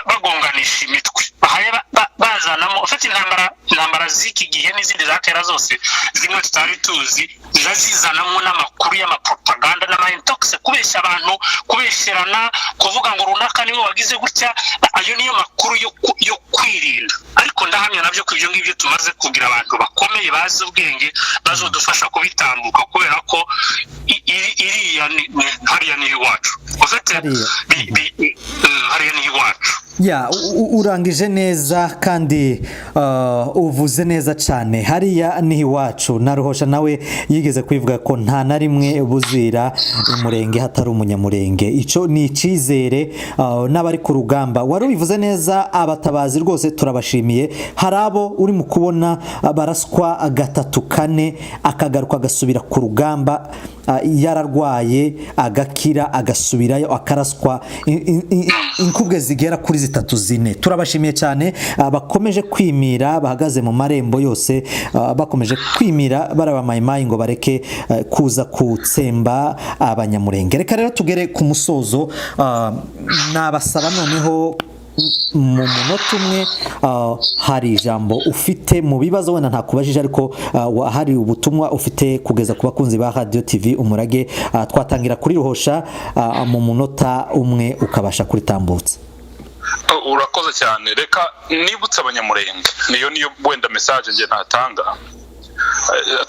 bagonganisha imitwe bahaye bazanamo ufite intambara z'iki gihe n'izindi za kera zose zimwe tutari tuzi zizanamo n'amakuru y'amapropaganda n'amaintox kubeshya abantu kubesherana kuvuga ngo runaka niwe wagize gutya ayo niyo makuru yo kwirinda ariko ndahamya nabyo ko ibyo ngibyo tumaze kugira abantu bakomeye bazi ubwenge bazodufasha kubitambuka kubera ko iriya hariya ni iwacu ufite hariya ni iwacu ya urangije neza kandi uvuze neza cyane hariya ni iwacu na Ruhosha nawe yigeze kwivuga ko nta na rimwe buzira umurenge hatari umunyamurenge icyo ni icyizere n'abari ku rugamba wari ubivuze neza abatabazi rwose turabashimiye hari abo uri mu kubona baraswa 3-4 akagaruka agasubira ku rugamba yararwaye agakira agasubirayo akaraswa inkubwe zigera kuri 3-4 turabashimiye cyane bakomeje kwimira bahagaze mu marembo yose bakomeje kwimira barabamayimayi ngo bareke kuza kutsemba abanyamurenge reka rero tugere ku musozo nabasaba noneho mu munota umwe hari ijambo ufite mu bibazo wenda ntakubajije ariko hari ubutumwa ufite kugeza ku bakunzi ba Radio TV Umurage twatangira kuri Ruhosha mu munota umwe ukabasha kuritambutsa urakoze cyane reka nibutse abanyamurenge niyo wenda message nge natanga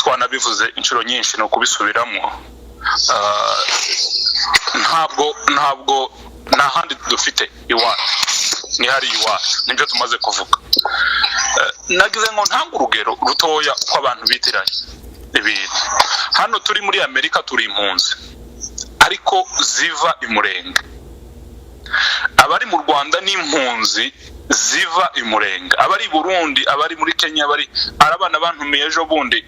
twanabivuze inshuro nyinshi no kubisubiramo ntabwo nta handi dufite iwacu ni hari iwacu nibyo tumaze kuvuga nagize ngo ntanga urugero rutoya uko abantu bitiranye ibintu hano turi muri Amerika turi impunzi ariko ziva imurenge abari mu Rwanda n'impunzi ziva imurenge abari Burundi abari muri Kenya bari arabana bantumiye ejo bundi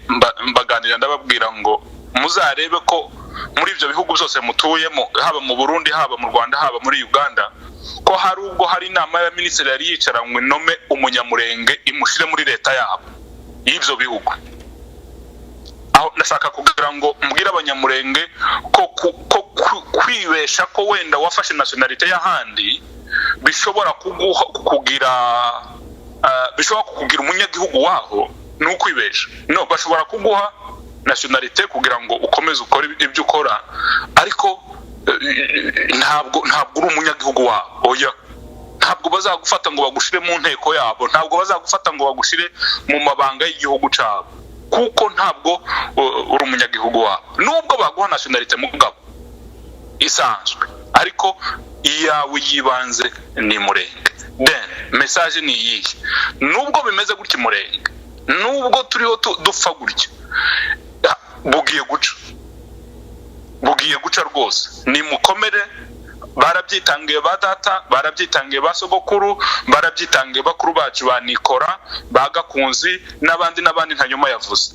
mbaganira ndababwira ngo muzarebe ko muri ibyo bihugu byose mutuyemo haba mu Burundi haba mu Rwanda haba muri Uganda ko hari ubwo hari inama ya minisitiri yari yicaranywe nome umunyamurenge imushire muri leta yabo y'ibyo bihugu aho nashaka kugira ngo mbwira abanyamurenge ko kwibesha ko wenda wafashe nationality y'ahandi bishobora kugira umunyagihugu waho ni ukwibesha no bashobora kuguha nationality kugira ngo ukomeze ukora ibyo ukora ariko ntabwo uri umunyagihugu wabo oya ntabwo bazagufata ngo bagushire mu nteko yabo ntabwo bazagufata ngo bagushire mu mabanga y'igihugu cyabo kuko ntabwo uri umunyagihugu wabo nubwo baguha nationality mugabo isanzwe ariko iyawe yibanze ni murenge then message ni iyi nubwo bimeze gutya murenge nubwo turiho dupfa gutya bugiye guca rwose ni mukomere barabyitangiye ba data barabyitangiye ba sogokuru barabyitangiye bakuru bacu banikora bagakunzi n'abandi ntanyuma yavuze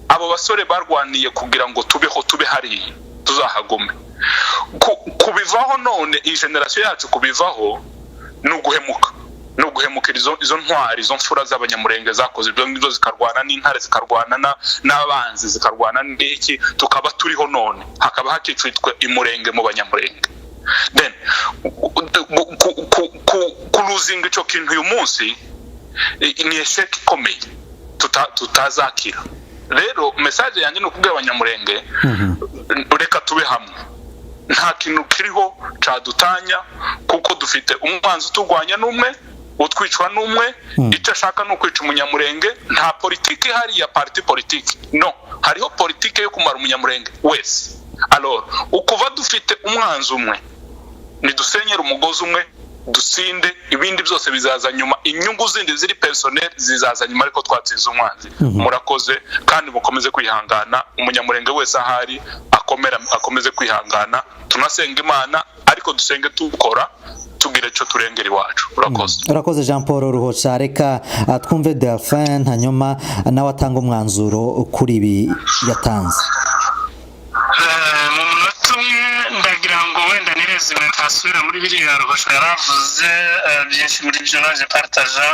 abo basore barwaniye kugira ngo tube hari tuzahagume kubivaho none iyi generation yacu kubivaho no guhemukira izo ntwari izo mfura z'abanyamurenge zakoze ibyo ngibyo zikarwana n'intare zikarwana n'abanzi zikarwana n'iki tukaba turiho none hakaba hakicitwe imurenge mu banyamurenge then kuluzinga icyo kintu uyu munsi ni esheki ikomeye tutazakira rero message yanjye ni ukubwira abanyamurenge reka tube hamwe nta kintu kiriho cadutanya kuko dufite umwanzi utugwanya n'umwe utwicwa n'umwe icyo ashaka no kwica umunyamurenge nta politiki hari ya parti politiki no hariho politiki yo kumara umunyamurenge wese alors ukuva dufite umwanzi umwe nidusenyera umugozi umwe dusinde ibindi byose bizaza nyuma inyungu zindi ziri personnel zizaza nyuma ariko twatsinze umwanzi murakoze kandi mukomeze kwihangana umunyamurenge wese ahari akomeze kwihangana tunasenga Imana ariko dusenge tukora tugire cyo turengera iwacu urakoze Jean Paul Ruhosha reka twumve Delphin hanyuma nawe atanga umwanzuro kuri ibi yatanze mu munota umwe ndagira ngo wenda rezime ntasubira muri biriya Ruhosha yaravuze byinshi muri byo naje partaja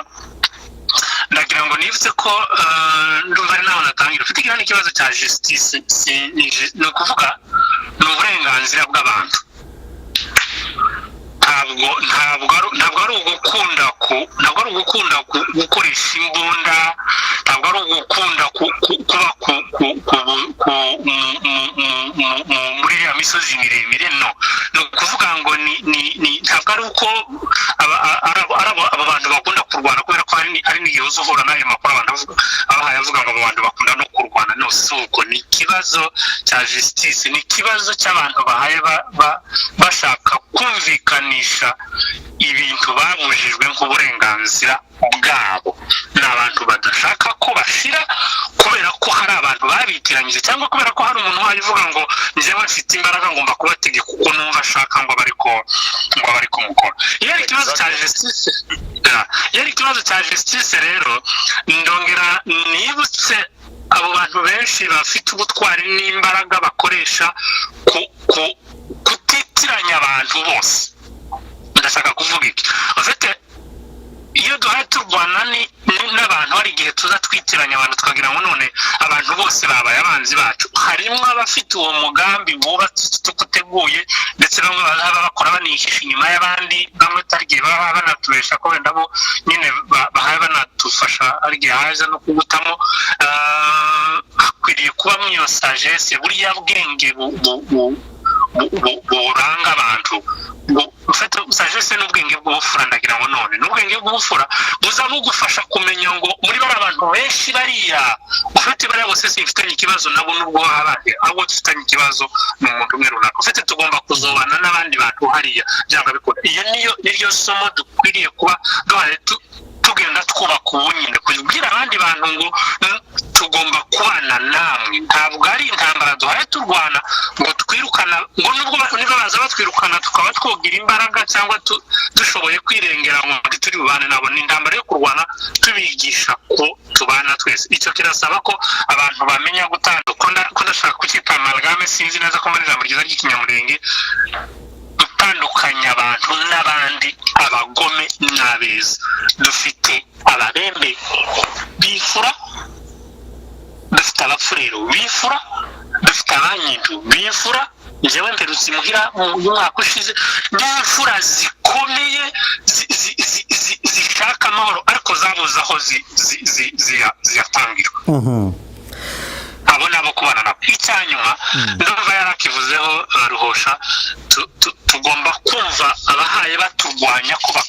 ndagira ngo nibutse ko ndumva ari naho natangira ufite ikibazo cya justice ni ukuvuga ni uburenganzira bw'abantu ntabwo ari ugukunda gukoresha imbunda, ntabwo ari ugukunda kuba muri ya misozi miremire, no ni ukuvuga ngo ntabwo ari uko abo bantu bakunda kurwana kubera ko hari n'igihe uzuhura n'ayo makuru abantu abahaye avuga ngo abo bantu bakunda no kurwana, no si uko. Ni ikibazo cya justice, ni ikibazo cy'abantu bahaye bashaka kumvikanisha ibintu babujijwe nk'uburenganzira bwabo. Ni abantu badashaka ko bashira kubera ko hari abantu babitiranyije, cyangwa kubera ko hari umuntu wabivuga ngo njyewe mfite imbaraga ngomba kubategeka kuko numva ashaka ngo bari kumukora. Iyo ari ikibazo cya justice rero, ndongera nibutse abo bantu benshi bafite ubutwari n'imbaraga bakoresha kutitiranya abantu bose. Ndashaka kuvuga iki? Ufite iyo duhaye turwana n'abantu, hari igihe tuza twitiranya abantu tukagira ngo none abantu bose babaye abanzi bacu. Harimo abafite uwo mugambi bubatse tuguteguye, ndetse bamwe baba bakora banihisha inyuma y'abandi, bamwe atari igihe baba banatubesha ko wenda bo nyine bahaye banatufasha, ari igihe haza no kugutamo. Hakwiriye kubamo iyo sagesse, buriya bwenge buranga abantu. Ufite sagesse n'ubwenge bw'ubufura, ndagira ngo none n'ubwenge bw'ubufura buza bugufasha kumenya ngo muri bari abantu benshi bariya ufite bariya bose sifitanye ikibazo nabo, nubwo abandi abo dufitanye ikibazo ni umuntu umwe runaka. Ufite tugomba kuzobana n'abandi bantu hariya byanga bikora. Iyo niryo somo dukwiriye kuba duhaye tugenda twubaka ubunyine, kubwira abandi bantu ngo tugomba kubana namwe. Ntabwo ari intambara duhaye turwana ngo twirukana, ngo nubwo niba baza batwirukana tukaba twogira imbaraga cyangwa dushoboye kwirengera ngo turi bubane nabo. Ni intambara yo kurwana tubigisha ko tubana twese. Icyo kirasaba ko abantu bamenya gutandukana, ko ndashaka kucyita amalgame, sinzi neza ko muri ijambo ryiza ry'ikinyamurenge, gutandukanya abantu n'abandi, abagome n'abeza. Dufite ababembe bifura, dufite abafurero bifura, dufite abanyindu bifura. Njyewe mperutse muhira mu mwaka ushize, n'imfura zikomeye zishaka amahoro ariko zabuze aho ziyatangirwa. Abo nabo kubana nabo. Icyanyuma ndumva yarakivuzeho Ruhosha, tugomba kumva abahaye baturwanya ko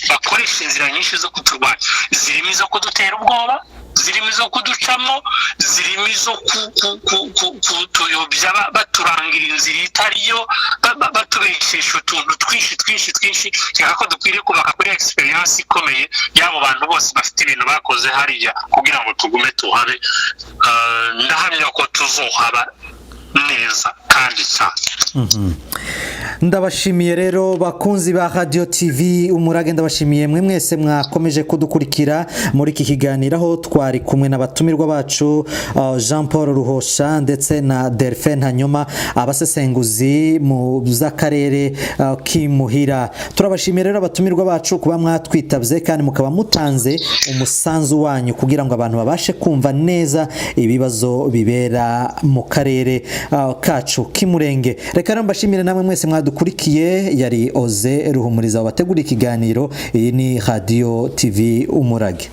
bakoresha inzira nyinshi zo kuturwanya, zirimo izo kudutera ubwoba, zirimo izo kuducamo, zirimo izo kutuyobya baturangira inzira itariyo, batubeshesha utuntu twinshi. Cyangwa ko dukwiriye kubaka kuri experience ikomeye y'abo bantu bose bafite ibintu bakoze hariya kugira ngo tugume tuhabe. Ndahamya ko tuzohaba neza kandi cyane. Ndabashimiye rero bakunzi ba Radio TV Umurage, ndabashimiye mwe mwese mwakomeje kudukurikira muri iki kiganiro, aho twari kumwe n'abatumirwa bacu Jean Paul Ruhosha ndetse na Delphin Ntanyoma, abasesenguzi mu z'akarere k'imuhira. Turabashimiye rero abatumirwa bacu kuba mwatwitabye kandi mukaba mutanze umusanzu wanyu kugira ngo abantu babashe kumva neza ibibazo bibera mu karere kacu k'Imurenge. Reka mbashimire namwe mwese mwadukurikiye. Yari Oze Ruhumuriza wabategura ikiganiro. Iyi ni Radio TV Umurage.